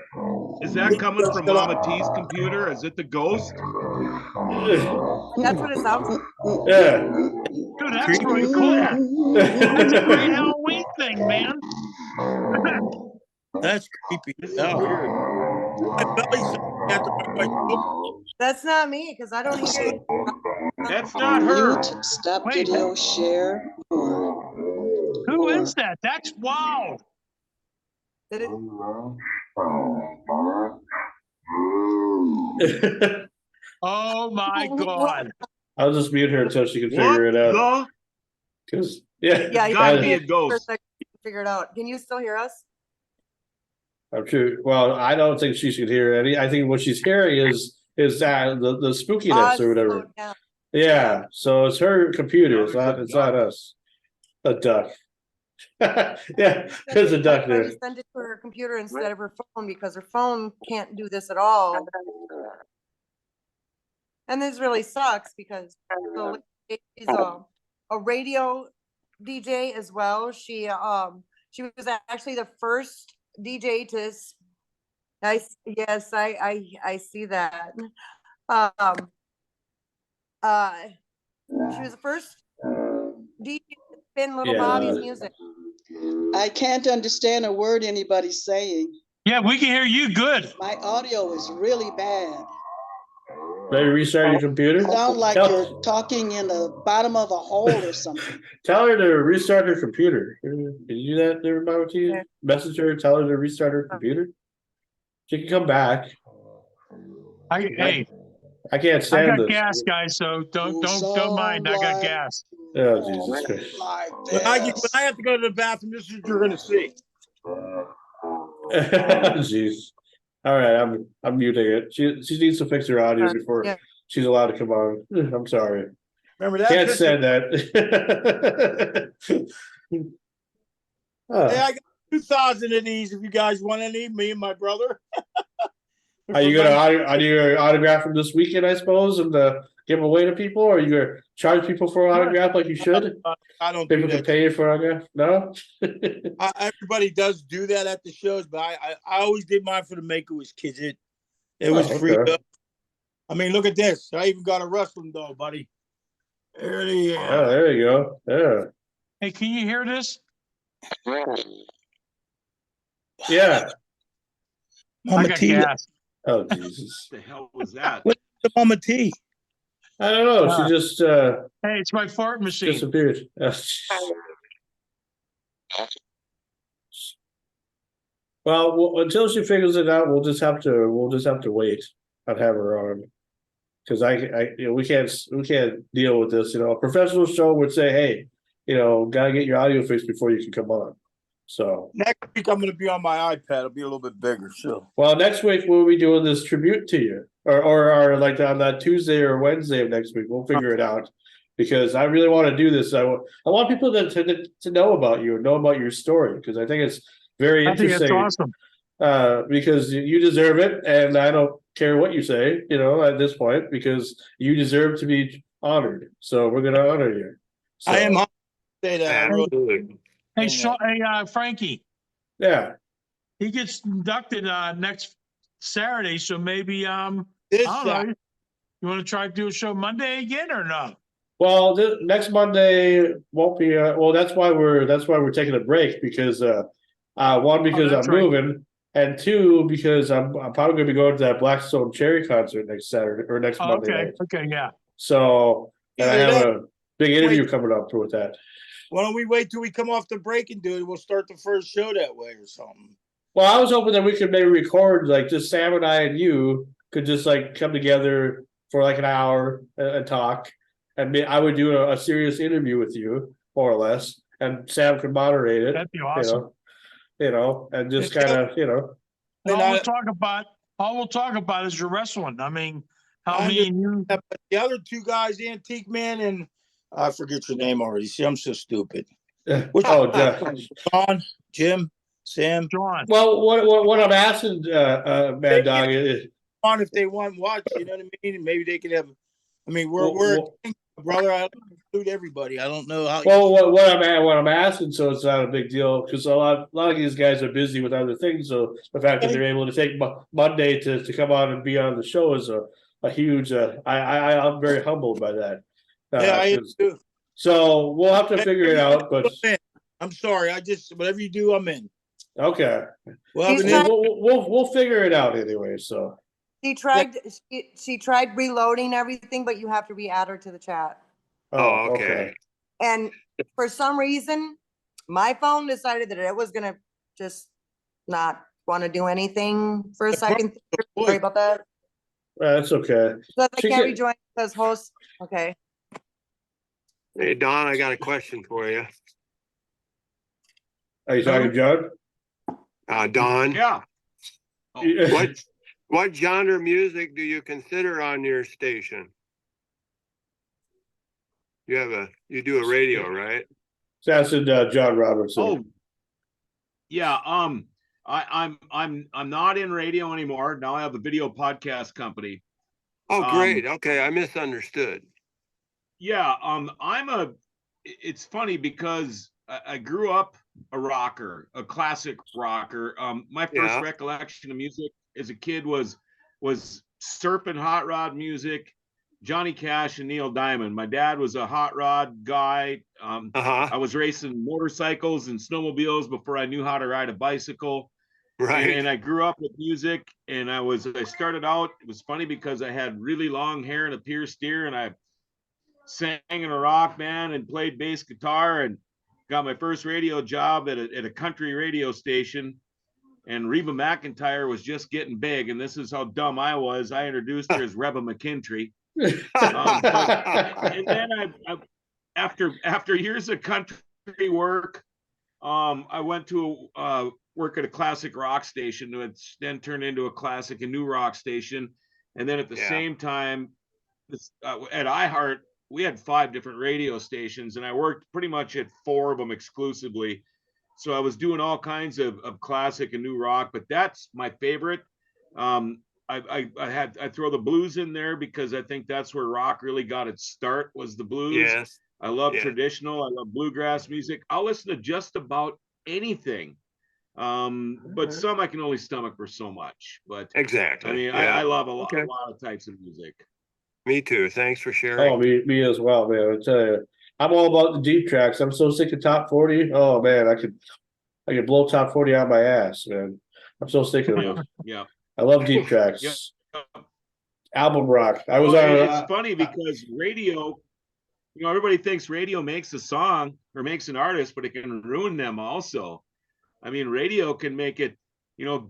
Is that coming from Mama T's computer? Is it the ghost? That's what it sounds like. Yeah. Dude, that's really cool. That's a great Halloween thing, man. That's creepy. My belly's after my That's not me because I don't hear it. That's not her. Mute, stop Wait. video, share. Who is that? That's wow. Did it? Oh my God. I'll just mute her until she can figure it out. What Because yeah, Yeah, you Gotta gotta be a ghost. figure it out. Can you still hear us? I'm true. Well, I don't think she should hear any. I think what she's hearing is the spookiness or whatever. Slowed down. Yeah. So it's her computer. It's not us. A duck. Yeah, there's a duck there. Send it to her computer instead of her phone because her phone can't do this at all. And this really sucks because so she's a radio DJ as well. She was actually the first DJ to. I see that. She was the first DJ to spin Little Bobby's music. I can't understand a word anybody's saying. Yeah, we can hear you good. My audio is really bad. Maybe restart your computer. Sound like Tell- you're talking in the bottom of a hole or something. Tell her to restart her computer. Can you do that there, Mama T? Yeah. Message her, tell her to restart her computer. She can come back. Hey, I can't I stand got this. gas, guys. So don't mind. I got Sound gas. Oh, Jesus Christ. like When I this. have to go to the bathroom, this is what you're gonna see. Jeez. All right, I'm muting it. She needs to fix her audio before Yeah. she's allowed to come on. I'm sorry. Remember that? Can't This say is- that. Oh. Hey, I got 2,000 of these. If you guys want any, me and my brother. Are you gonna autograph them this weekend, I suppose, and give them away to people, or are you gonna charge people for an autograph like you should? I don't do People can that. pay you for an autograph. No. Everybody does do that at the shows, but I always did mine for the Make-A-Wish kids. It was free. Okay. I mean, look at this. I even got a wrestling doll, buddy. There it is. Oh, there you go. Yeah. Hey, can you hear this? Yeah. I Mama got T. gas. Oh, Jesus. What the hell was that? What's the Mama T? I don't know. She just Hey, it's my fart machine. disappeared. Well, until she figures it out, we'll just have to wait and have her on. Because we can't deal with this. A professional show would say, hey, gotta get your audio fixed before you can come on. So Next week I'm going to be on my iPad. It'll be a little bit bigger. So well, next week we'll be doing this tribute to you, or like on that Tuesday or Wednesday of next week. We'll figure it out because I really want to do this. I want people to know about you and know about your story because I think it's very I think interesting. that's awesome. Because you deserve it, and I don't care what you say, at this point, because you deserve to be honored. So we're gonna honor you. So, I am say that. I really, Absolutely. Hey, Frankie, yeah. he gets inducted next Saturday, so maybe I this don't know. You want to try to do a show Monday again or no? Well, next Monday won't be. Well, that's why we're taking a break because one because that's I'm right. moving, and two because I'm probably going to be going to that Blackstone Cherry concert next Saturday or next Oh, Monday okay, night. okay, yeah. So, and I Either have that- a big interview coming up with that. Why don't we wait till we come off the break and do it? We'll start the first show that way or something. Well, I was hoping that we could maybe record like just Sam and I and you could just like come together for like an hour and talk, and I would do a serious interview with you more or less, and Sam could moderate it. That'd be awesome. And just kind of And All we'll talk about is your wrestling. I mean, how I me and you. But the other two guys, Antique Man and I forget your name already. See, I'm so stupid. John, Jim, Sam. John. Well, what I'm asking, Mad Dog is, On if they want to watch, you know what I mean? And maybe they could have. I mean, we're brother. I include everybody. I don't know how. well, what I'm asking, so it's not a big deal because a lot of these guys are busy with other things. So the fact that they're able to take Monday to come on and be on the show is a huge. I'm very humbled by that. Yeah, I am too. So we'll have to figure it out, but I'm sorry. Whatever you do, I'm in. okay. Well, We'll figure it out anyway. So She tried reloading everything, but you have to re-add her to the chat. Oh, okay. And for some reason, my phone decided that it was gonna just not want to do anything for a second. Sorry about that. That's okay. So I can't rejoin because host. Okay. Hey, Don, I got a question for you. Are you talking, John? Don. Yeah. What genre music do you consider on your station? You do a radio, right? That's John Robertson. Oh, yeah. I'm not in radio anymore. Now I have a video podcast company. Oh, great. Okay, I misunderstood. Yeah. It's funny because I grew up a rocker, a classic rocker. My first recollection of music as a kid was surfing hot rod music, Johnny Cash and Neil Diamond. My dad was a hot rod guy. I was racing motorcycles and snowmobiles before I knew how to ride a bicycle. Right. And I grew up with music, and I started out, it was funny because I had really long hair and a pierced ear, and I sang in a rock band and played bass guitar and got my first radio job at a country radio station. And Reba McEntire was just getting big, and this is how dumb I was. I introduced her as Reba McKintry. And then after years of country work, I went to work at a classic rock station, which then turned into a classic and new rock station. And then at the same time, at iHeart, we had 5 different radio stations, and I worked pretty much at 4 of them exclusively. So I was doing all kinds of classic and new rock, but that's my favorite. I throw the blues in there because I think that's where rock really got its start, was the blues. Yes. I love traditional. I love bluegrass music. I'll listen to just about anything. But some I can only stomach for so much. But exactly. I mean, I love a lot of types of music. Me too. Thanks for sharing. Oh, me as well, man. I tell you, I'm all about the deep tracks. I'm so sick of top 40. Oh man, I could blow top 40 out my ass, man. I'm so sick of it. Yeah. I love deep tracks. Album rock. I was on. It's funny because radio, everybody thinks radio makes a song or makes an artist, but it can ruin them also. I mean, radio can make it,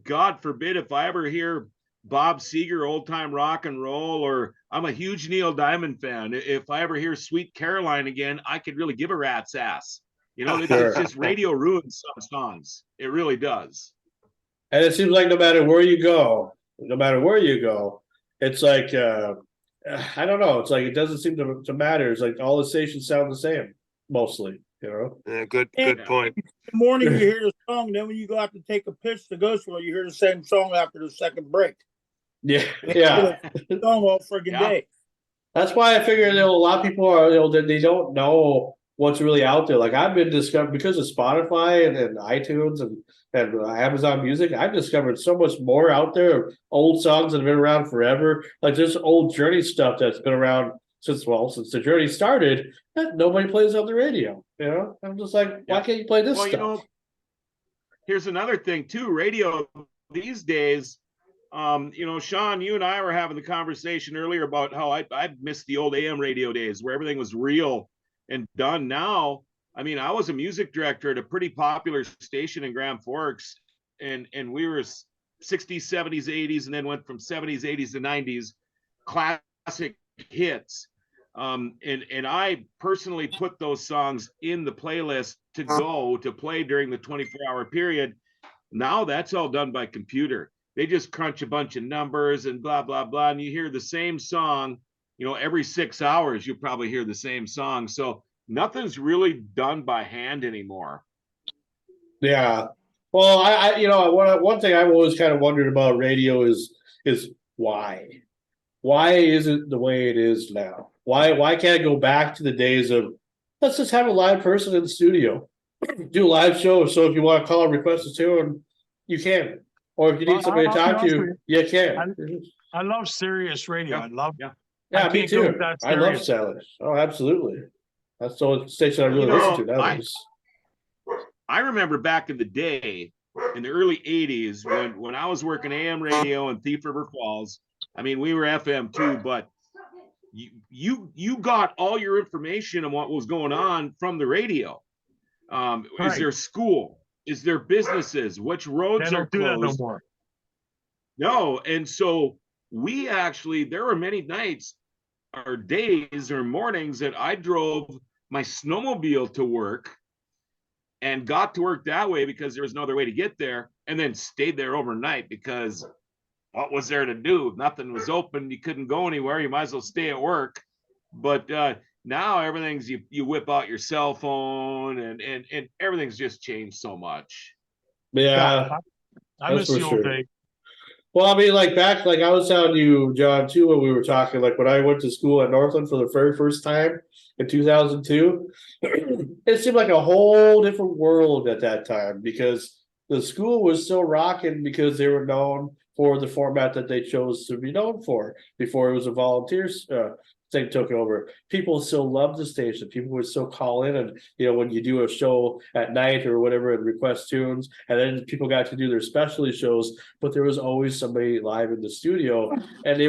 God forbid if I ever hear Bob Seger, old time rock and roll, or I'm a huge Neil Diamond fan. If I ever hear Sweet Caroline again, I could really give a rat's ass. It's just radio ruins some songs. It really does. And it seems like no matter where you go, it's like I don't know. It's like it doesn't seem to matter. It's like all the stations sound the same mostly. Good point. In the morning you hear the song, then when you go out to take a piss to go somewhere, you hear the same song after the second break. Yeah. Song all friggin' day. That's why I figure a lot of people are they don't know what's really out there. Like I've been discovered because of Spotify and iTunes and Amazon Music. I've discovered so much more out there of old songs that have been around forever. Like there's old Journey stuff that's been around since the Journey started that nobody plays on the radio. I'm just like, why can't you play this stuff? Here's another thing too. Radio these days. Sean, you and I were having the conversation earlier about how I missed the old AM radio days where everything was real and done. Now, I mean, I was a music director at a pretty popular station in Grand Forks, and we were 60s, 70s, 80s, and then went from 70s, 80s to 90s classic hits. And I personally put those songs in the playlist to play during the 24-hour period. Now that's all done by computer. They just crunch a bunch of numbers and blah, blah, blah. And you hear the same song, every 6 hours, you probably hear the same song. So nothing's really done by hand anymore. Yeah. Well, one thing I've always kind of wondered about radio is why? Why is it the way it is now? Why can't it go back to the days of let's just have a live person in the studio, do a live show. So if you want to call and request a tune, you can. Or if you need somebody to talk to, you can. I love Sirius Radio. Yeah, me too. I love Sirius. Oh, absolutely. That's the station I really listen to nowadays. I remember back in the day, in the early 80s, when I was working AM radio in Thief River Falls. I mean, we were FM too, but you got all your information on what was going on from the radio. Is there school? Is there businesses? Which roads are closed? Do that no more. No, and so there were many nights or days or mornings that I drove my snowmobile to work and got to work that way because there was no other way to get there, and then stayed there overnight because what was there to do? Nothing was open. You couldn't go anywhere. You might as well stay at work. But now everything's you whip out your cell phone and everything's just changed so much. Yeah, I miss the old day. Well, I mean, like I was telling you, John, too, when we were talking, like when I went to school at Northland for the very first time in 2002, it seemed like a whole different world at that time because the school was still rocking because they were known for the format that they chose to be known for before it was a volunteer thing took over. People still loved the station. People would still call in, and when you do a show at night or whatever and request tunes, and then people got to do their specialty shows, but there was always somebody live in the studio, and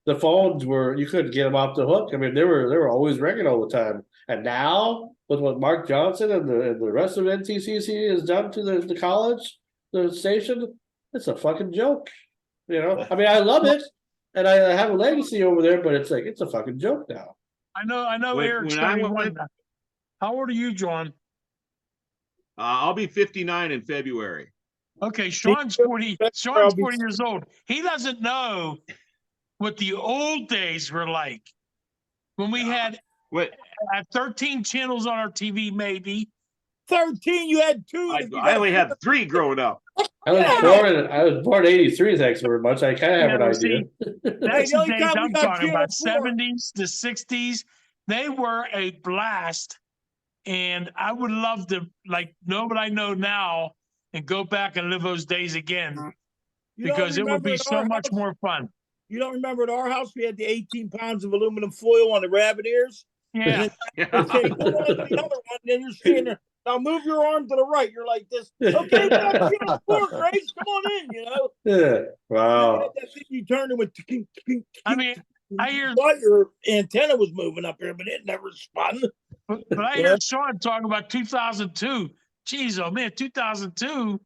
the phones were, you couldn't get them off the hook. I mean, they were always ringing all the time. And now with what Mark Johnson and the rest of NTCC has done to the college, the station, it's a fucking joke. I mean, I love it, and I have a legacy over there, but it's a fucking joke now. I know. Eric's 31. How old are you, John? I'll be 59 in February. Okay, Sean's 40. Sean's 40 years old. He doesn't know what the old days were like when we had 13 channels on our TV, maybe. 13, you had 2. I only had 3 growing up. I was born in 83, thanks very much. I kind of have an idea. That's the days I'm talking about, 70s, the 60s. They were a blast. And I would love to know what I know now and go back and live those days again, because it would be so much more fun. You don't remember at our house, we had the 18 pounds of aluminum foil on the rabbit ears? Yeah. Okay, go on to the other one, then you're standing there. Now move your arm to the right. You're like this. Okay, back to the floor, Grace. Come on in, Yeah. Wow. That thing you turned and went. I mean, I hear your antenna was moving up here, but it never spun. But I hear Sean talking about 2002. Jeez, oh man, 2002.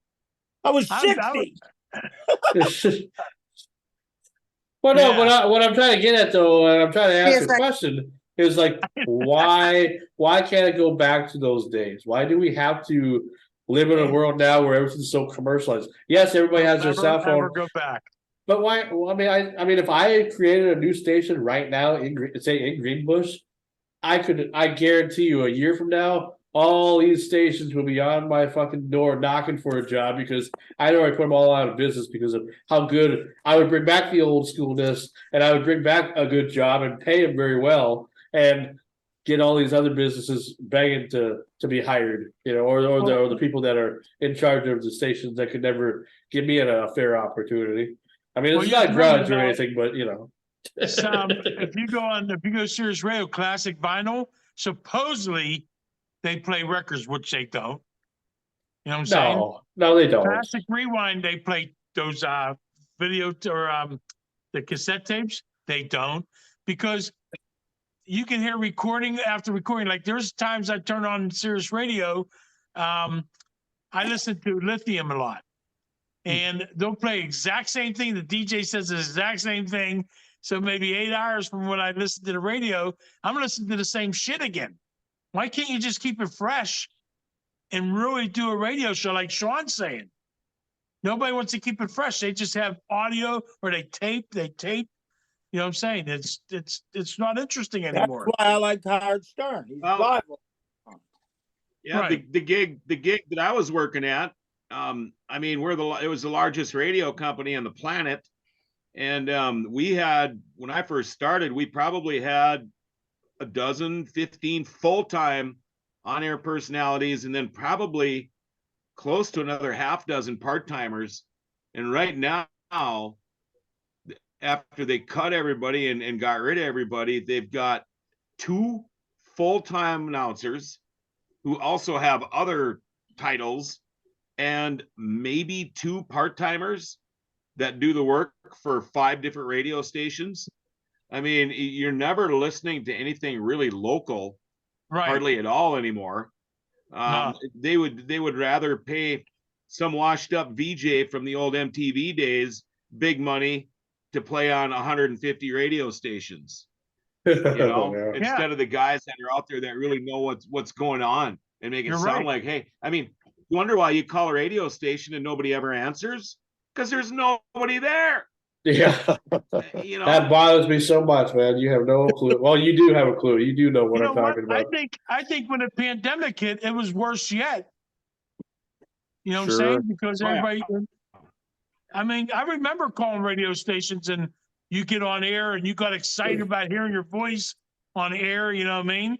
I was 60. Well, no, what I'm trying to get at though, and I'm trying to ask a question, is why can't it go back to those days? Why do we have to live in a world now where everything's so commercialized? Yes, everybody has their cell phone. Never go back. But why? Well, I mean, if I created a new station right now in Greenbush, I guarantee you, a year from now, all these stations will be on my fucking door knocking for a job, because I know I put them all out of business because of how good I would bring back the old schoolness, and I would bring back a good job and pay them very well, and get all these other businesses begging to be hired, or the people that are in charge of the stations that could never give me a fair opportunity. I mean, it's not grudge or anything, but if you go Sirius Radio Classic Vinyl, supposedly they play records, which they don't. You know what I'm saying? No, they don't. Classic Rewind, they play those video or the cassette tapes. They don't, because you can hear recording after recording. Like there's times I turn on Sirius Radio. I listen to Lithium a lot, and they'll play exact same thing. The DJ says the exact same thing. So maybe 8 hours from when I listen to the radio, I'm listening to the same shit again. Why can't you just keep it fresh and really do a radio show like Sean's saying? Nobody wants to keep it fresh. They just have audio, or they tape. You know what I'm saying? It's not interesting anymore. That's why I like Howard Stern. He's liable. Yeah, right. the gig that I was working at, I mean, it was the largest radio company on the planet. And we had, when I first started, we probably had 15 full-time on-air personalities, and then probably close to another half dozen part-timers. And right now, after they cut everybody and got rid of everybody, they've got 2 full-time announcers who also have other titles, and maybe 2 part-timers that do the work for 5 different radio stations. I mean, you're never listening to anything really local, hardly at all anymore. No. They would rather pay some washed up VJ from the old MTV days big money to play on 150 radio stations, instead of the guys that are out there that really know what's going on and make it sound like, hey, I mean, you wonder why you call a radio station and nobody ever answers? Because there's nobody there. Yeah. That bothers me so much, man. You have no clue. Well, you do have a clue. You do know what I'm talking about. I think when the pandemic hit, it was worse yet. You know what I'm saying? Because everybody, I mean, I remember calling radio stations and you get on air and you got excited about hearing your voice on air. You know what I mean?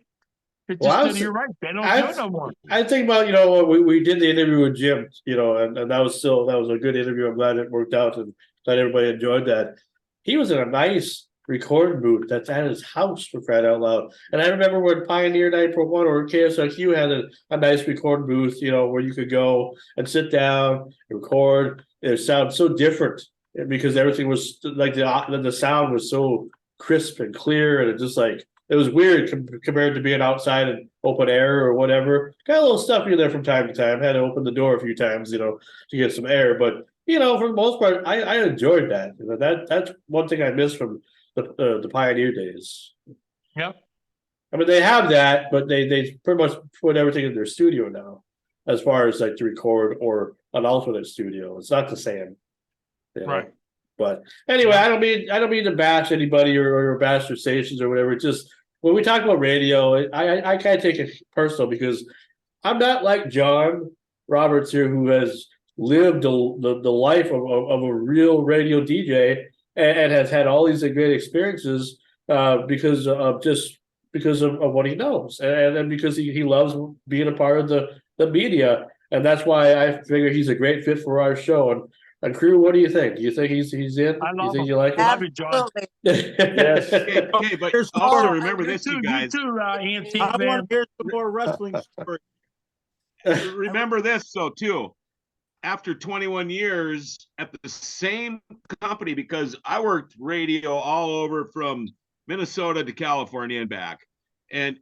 It just, you're right. They don't do it no more. I think about, we did the interview with Jim, and that was a good interview. I'm glad it worked out and glad everybody enjoyed that. He was in a nice recording booth that's at his house, for crying out loud. And I remember when Pioneer 9.1 or KSLQ had a nice recording booth, you know, where you could go and sit down and record. It sounded so different because everything was like the sound was so crisp and clear, and it just like it was weird compared to being outside in open air or whatever. Got a little stuffy there from time to time. Had to open the door a few times, you know, to get some air. But you know, for the most part, I enjoyed that. You know, that's one thing I miss from the Pioneer days. Yep. I mean, they have that, but they pretty much put everything in their studio now, as far as like to record or an alternate studio. It's not the same. You know? Right. But anyway, I don't mean to bash anybody or bash their stations or whatever. It's just when we talk about radio, I kind of take it personal because I'm not like John Roberts here, who has lived the life of a real radio DJ and has had all these great experiences because of what he knows and then because he loves being a part of the media, and that's why I figure he's a great fit for our show. And crew, what do you think? Do you think he's in? I You love think him. you like I him? love you, John. Yes. Okay, but also remember this, you guys. Antique I man. want to hear some more wrestling stories. Remember this, though, too. After 21 years at the same company, because I worked radio all over from Minnesota to California and back. And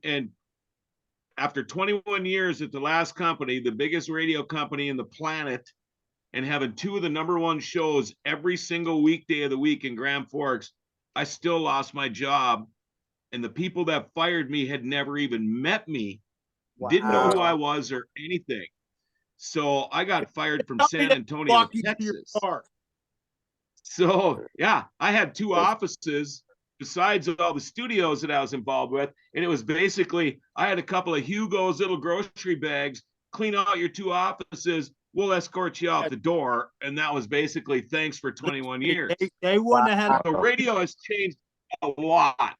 after 21 years at the last company, the biggest radio company in the planet, and having two of the #1 shows every single weekday of the week in Grand Forks, I still lost my job. And the people that fired me had never even met me, didn't know who I was or anything. So I got fired from San Antonio, Texas. So yeah, I had 2 offices besides all the studios that I was involved with. And it was basically, I had a couple of Hugo's little grocery bags, clean out your 2 offices, we'll escort you out the door. And that was basically thanks for 21 years. They wouldn't have had. The radio has changed a lot.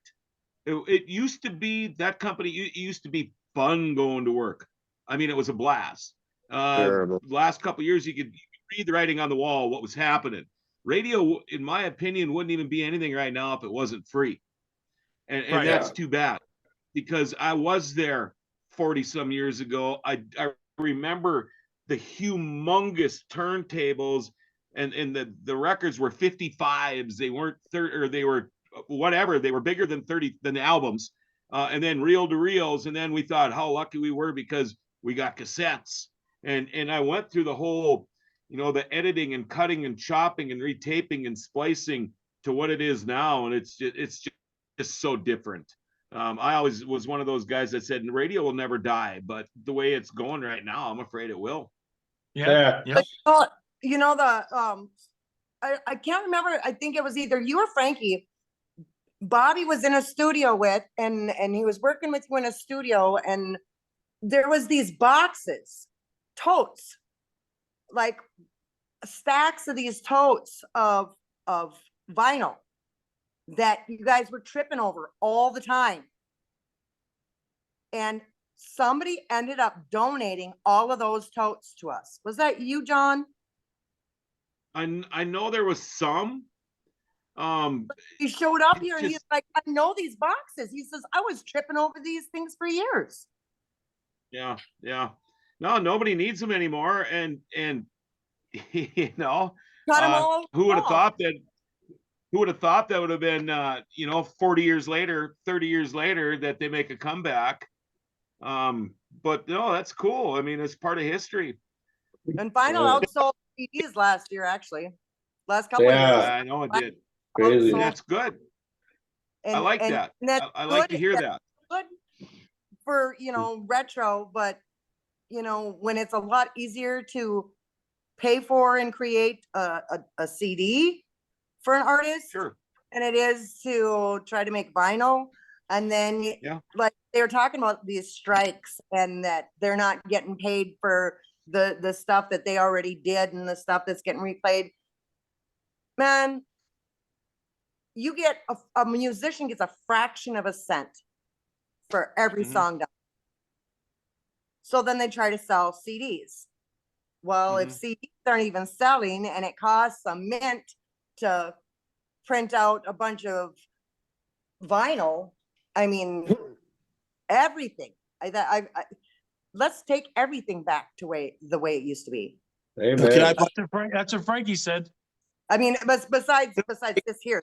It used to be, that company, it used to be fun going to work. I mean, it was a blast. Last couple of years, you could read the writing on the wall, what was happening. Radio, in my opinion, wouldn't even be anything right now if it wasn't free. And Right. that's too bad, because I was there 40 some years ago. I remember the humongous turntables, and the records were 55s. They weren't 30, or they were whatever. They were bigger than 30 than the albums, and then reel to reels. And then we thought how lucky we were because we got cassettes. And I went through the whole, you know, the editing and cutting and chopping and retaping and splicing to what it is now, and it's just so different. I always was one of those guys that said radio will never die, but the way it's going right now, I'm afraid it will. Yeah. But, you know, I can't remember. I think it was either you or Frankie. Bobby was in a studio with, and he was working with you in a studio, and there was these boxes, totes, like stacks of these totes of vinyl that you guys were tripping over all the time. And somebody ended up donating all of those totes to us. Was that you, John? I know there was some. He showed up here and he's like, I know these boxes. He says, I was tripping over these things for years. Yeah. No, nobody needs them anymore. And you know, who would have thought that? Who would have thought that would have been, 40 years later, 30 years later, that they make a comeback? But no, that's cool. I mean, it's part of history. And vinyl outsold CDs last year, actually. Last couple of years. I know it did. Crazy. And that's good. I like that. I like to hear that. Good for, retro, but, when it's a lot easier to pay for and create a CD for an artist, sure, and it is to try to make vinyl. And then like they were talking about these strikes and that they're not getting paid for the stuff that they already did and the stuff that's getting replayed. Man, you get a musician gets a fraction of a cent for every song done. So then they try to sell CDs. Well, if CDs aren't even selling and it costs a mint to print out a bunch of vinyl. I mean, everything. Let's take everything back to the way it used to be. Amen. That's what Frankie said. I mean, besides this here,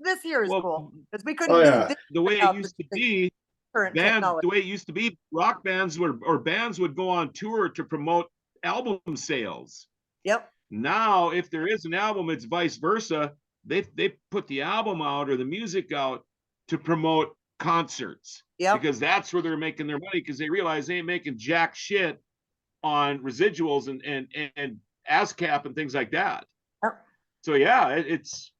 this here is Well, cool because we couldn't Oh, do yeah. this The way it without used to the be, current bands, technology. the way it used to be, rock bands bands would go on tour to promote album sales. Yep. Now, if there is an album, it's vice versa. They put the album out or the music out to promote concerts. Yep. Because that's where they're making their money, because they realize they ain't making jack shit on residuals and ASCAP and things like that. Yep. So yeah, it's,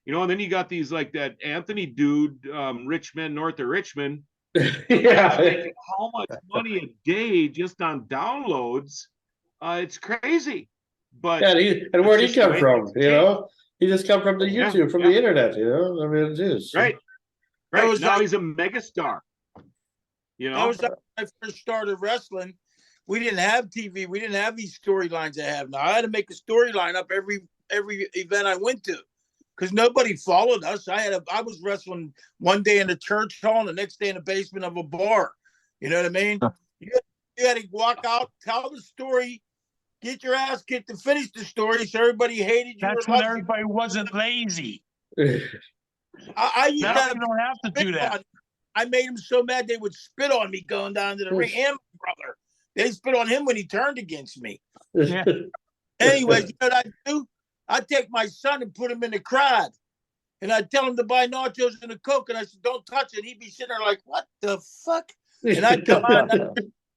you know, and then you got these like that Anthony dude, Richmond, north of Richmond. Yeah. Making how much money a day just on downloads? It's crazy. But Yeah, and where'd he it's just the come way from? things You change. know, he just come from the Yeah, YouTube, from yeah. the internet. You know, I mean, it is Right. That Right was now like- he's a megastar. You That know, was like when I first started wrestling. We didn't have TV. We didn't have these storylines I have now. I had to make a storyline up every event I went to, because nobody followed us. I was wrestling one day in the church hall, and the next day in the basement of a bar. You know what I mean? You had to walk out, tell the story, get your ass kicked, to finish the story, so everybody hated you. That's or when loved you. everybody wasn't lazy. I used to Now have you don't have to do that. I made him so mad they would spit on me going down to the ring. Him, brother. They spit on him when he turned against me. Yeah. Anyways, you know what I do? I take my son and put him in the crowd. And I tell him to buy nachos and a Coke. And I said, don't touch it. He'd be sitting there like, what the fuck? And I'd come on,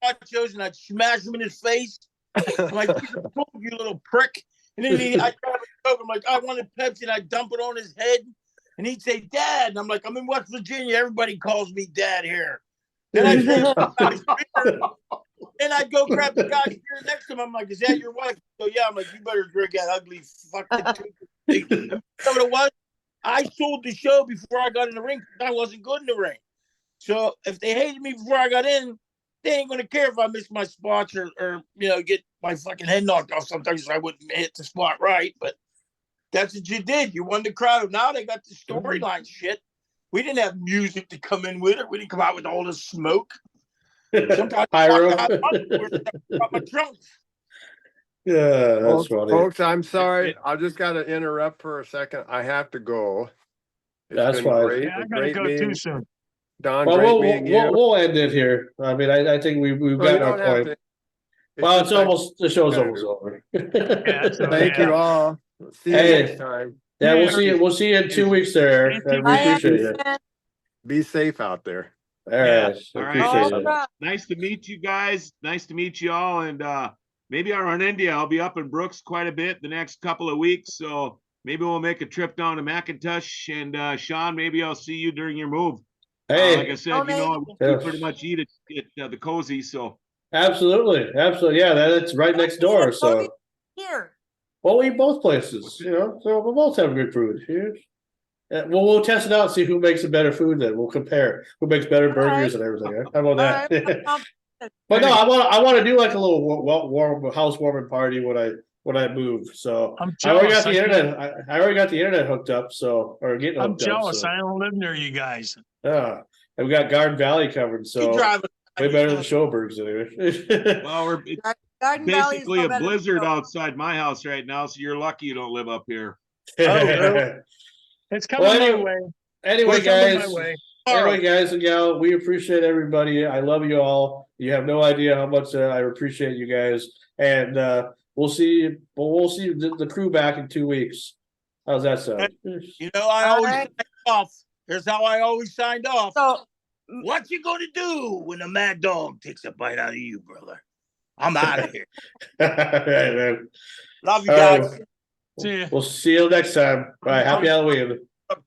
nachos, and I'd smash him in his face. I'm like, you little prick. And then I'd grab a Coke. I'm like, I wanted Pepsi. And I'd dump it on his head. And he'd say, Dad. And I'm like, I'm in West Virginia. Everybody calls me Dad here. Then I'd grab the guy's beer, and I'd go grab the guy's beer next to him. I'm like, is that your wife? So yeah, I'm like, you better drink that ugly fucking thing. You know what it was? I sold the show before I got in the ring because I wasn't good in the ring. So if they hated me before I got in, they ain't gonna care if I miss my spots or you know, get my fucking head knocked off sometimes I wouldn't hit the spot right. But that's what you did. You won the crowd. Now they got the storyline shit. We didn't have music to come in with it. We didn't come out with all the smoke. Sometimes I walk out my trunk. Yeah, that's funny. Folks, I'm sorry. I just got to interrupt for a second. I have to go. That's fine. Great. Yeah, I gotta go too soon. Don, Well, great meeting you. we'll end it here. I mean, I think we've Well, you gotten our don't have point. to. Well, just it's almost, the show's better. almost over. Thank you all. See you Hey. next time. Yeah, we'll see you in 2 weeks there. Hey, We Bye, appreciate it. everyone. Be safe out there. All right, All right. appreciate All it. right. Nice to meet you guys. Nice to meet you all. And maybe I'll run into you. I'll be up in Brooks quite a bit the next couple of weeks. So maybe we'll make a trip down to McIntosh. And Sean, maybe I'll see you during your move. Hey, Like I said, you know, Yeah. we pretty much eat at the Cozy. So absolutely. Yeah, that's right next door. So, Here. well, we eat both places, you know, so we'll both have good food. Yeah, we'll test it out, see who makes a better food. Then we'll compare who makes better All burgers right. and everything. How about that? All right. But no, I want to do like a little warm housewarming party when I move. So I'm I already jealous. got the internet. I already got the internet hooked up. So or getting I'm hooked up. jealous. So. I don't live near you guys. Yeah, and we got Garden Valley covered. You So drive way better than Schoberg's anyway. well, it's Garden Valley is basically no a better than blizzard Stowe. outside my house right now. So you're lucky you don't live up here. It's coming Well, my anyway- way. Anyway, It's coming guys. my way. Anyway, guys and gal, we appreciate everybody. I love you all. You have no idea how much I appreciate you guys. And we'll see the crew back in 2 weeks. How's that sound? You know, I All always right. sign off. Here's how I always signed off. So What you gonna do when a mad dog takes a bite out of you, brother? I'm out of here. All right, man. Love you All guys. right. See ya. We'll see you next time. All right. Happy Halloween.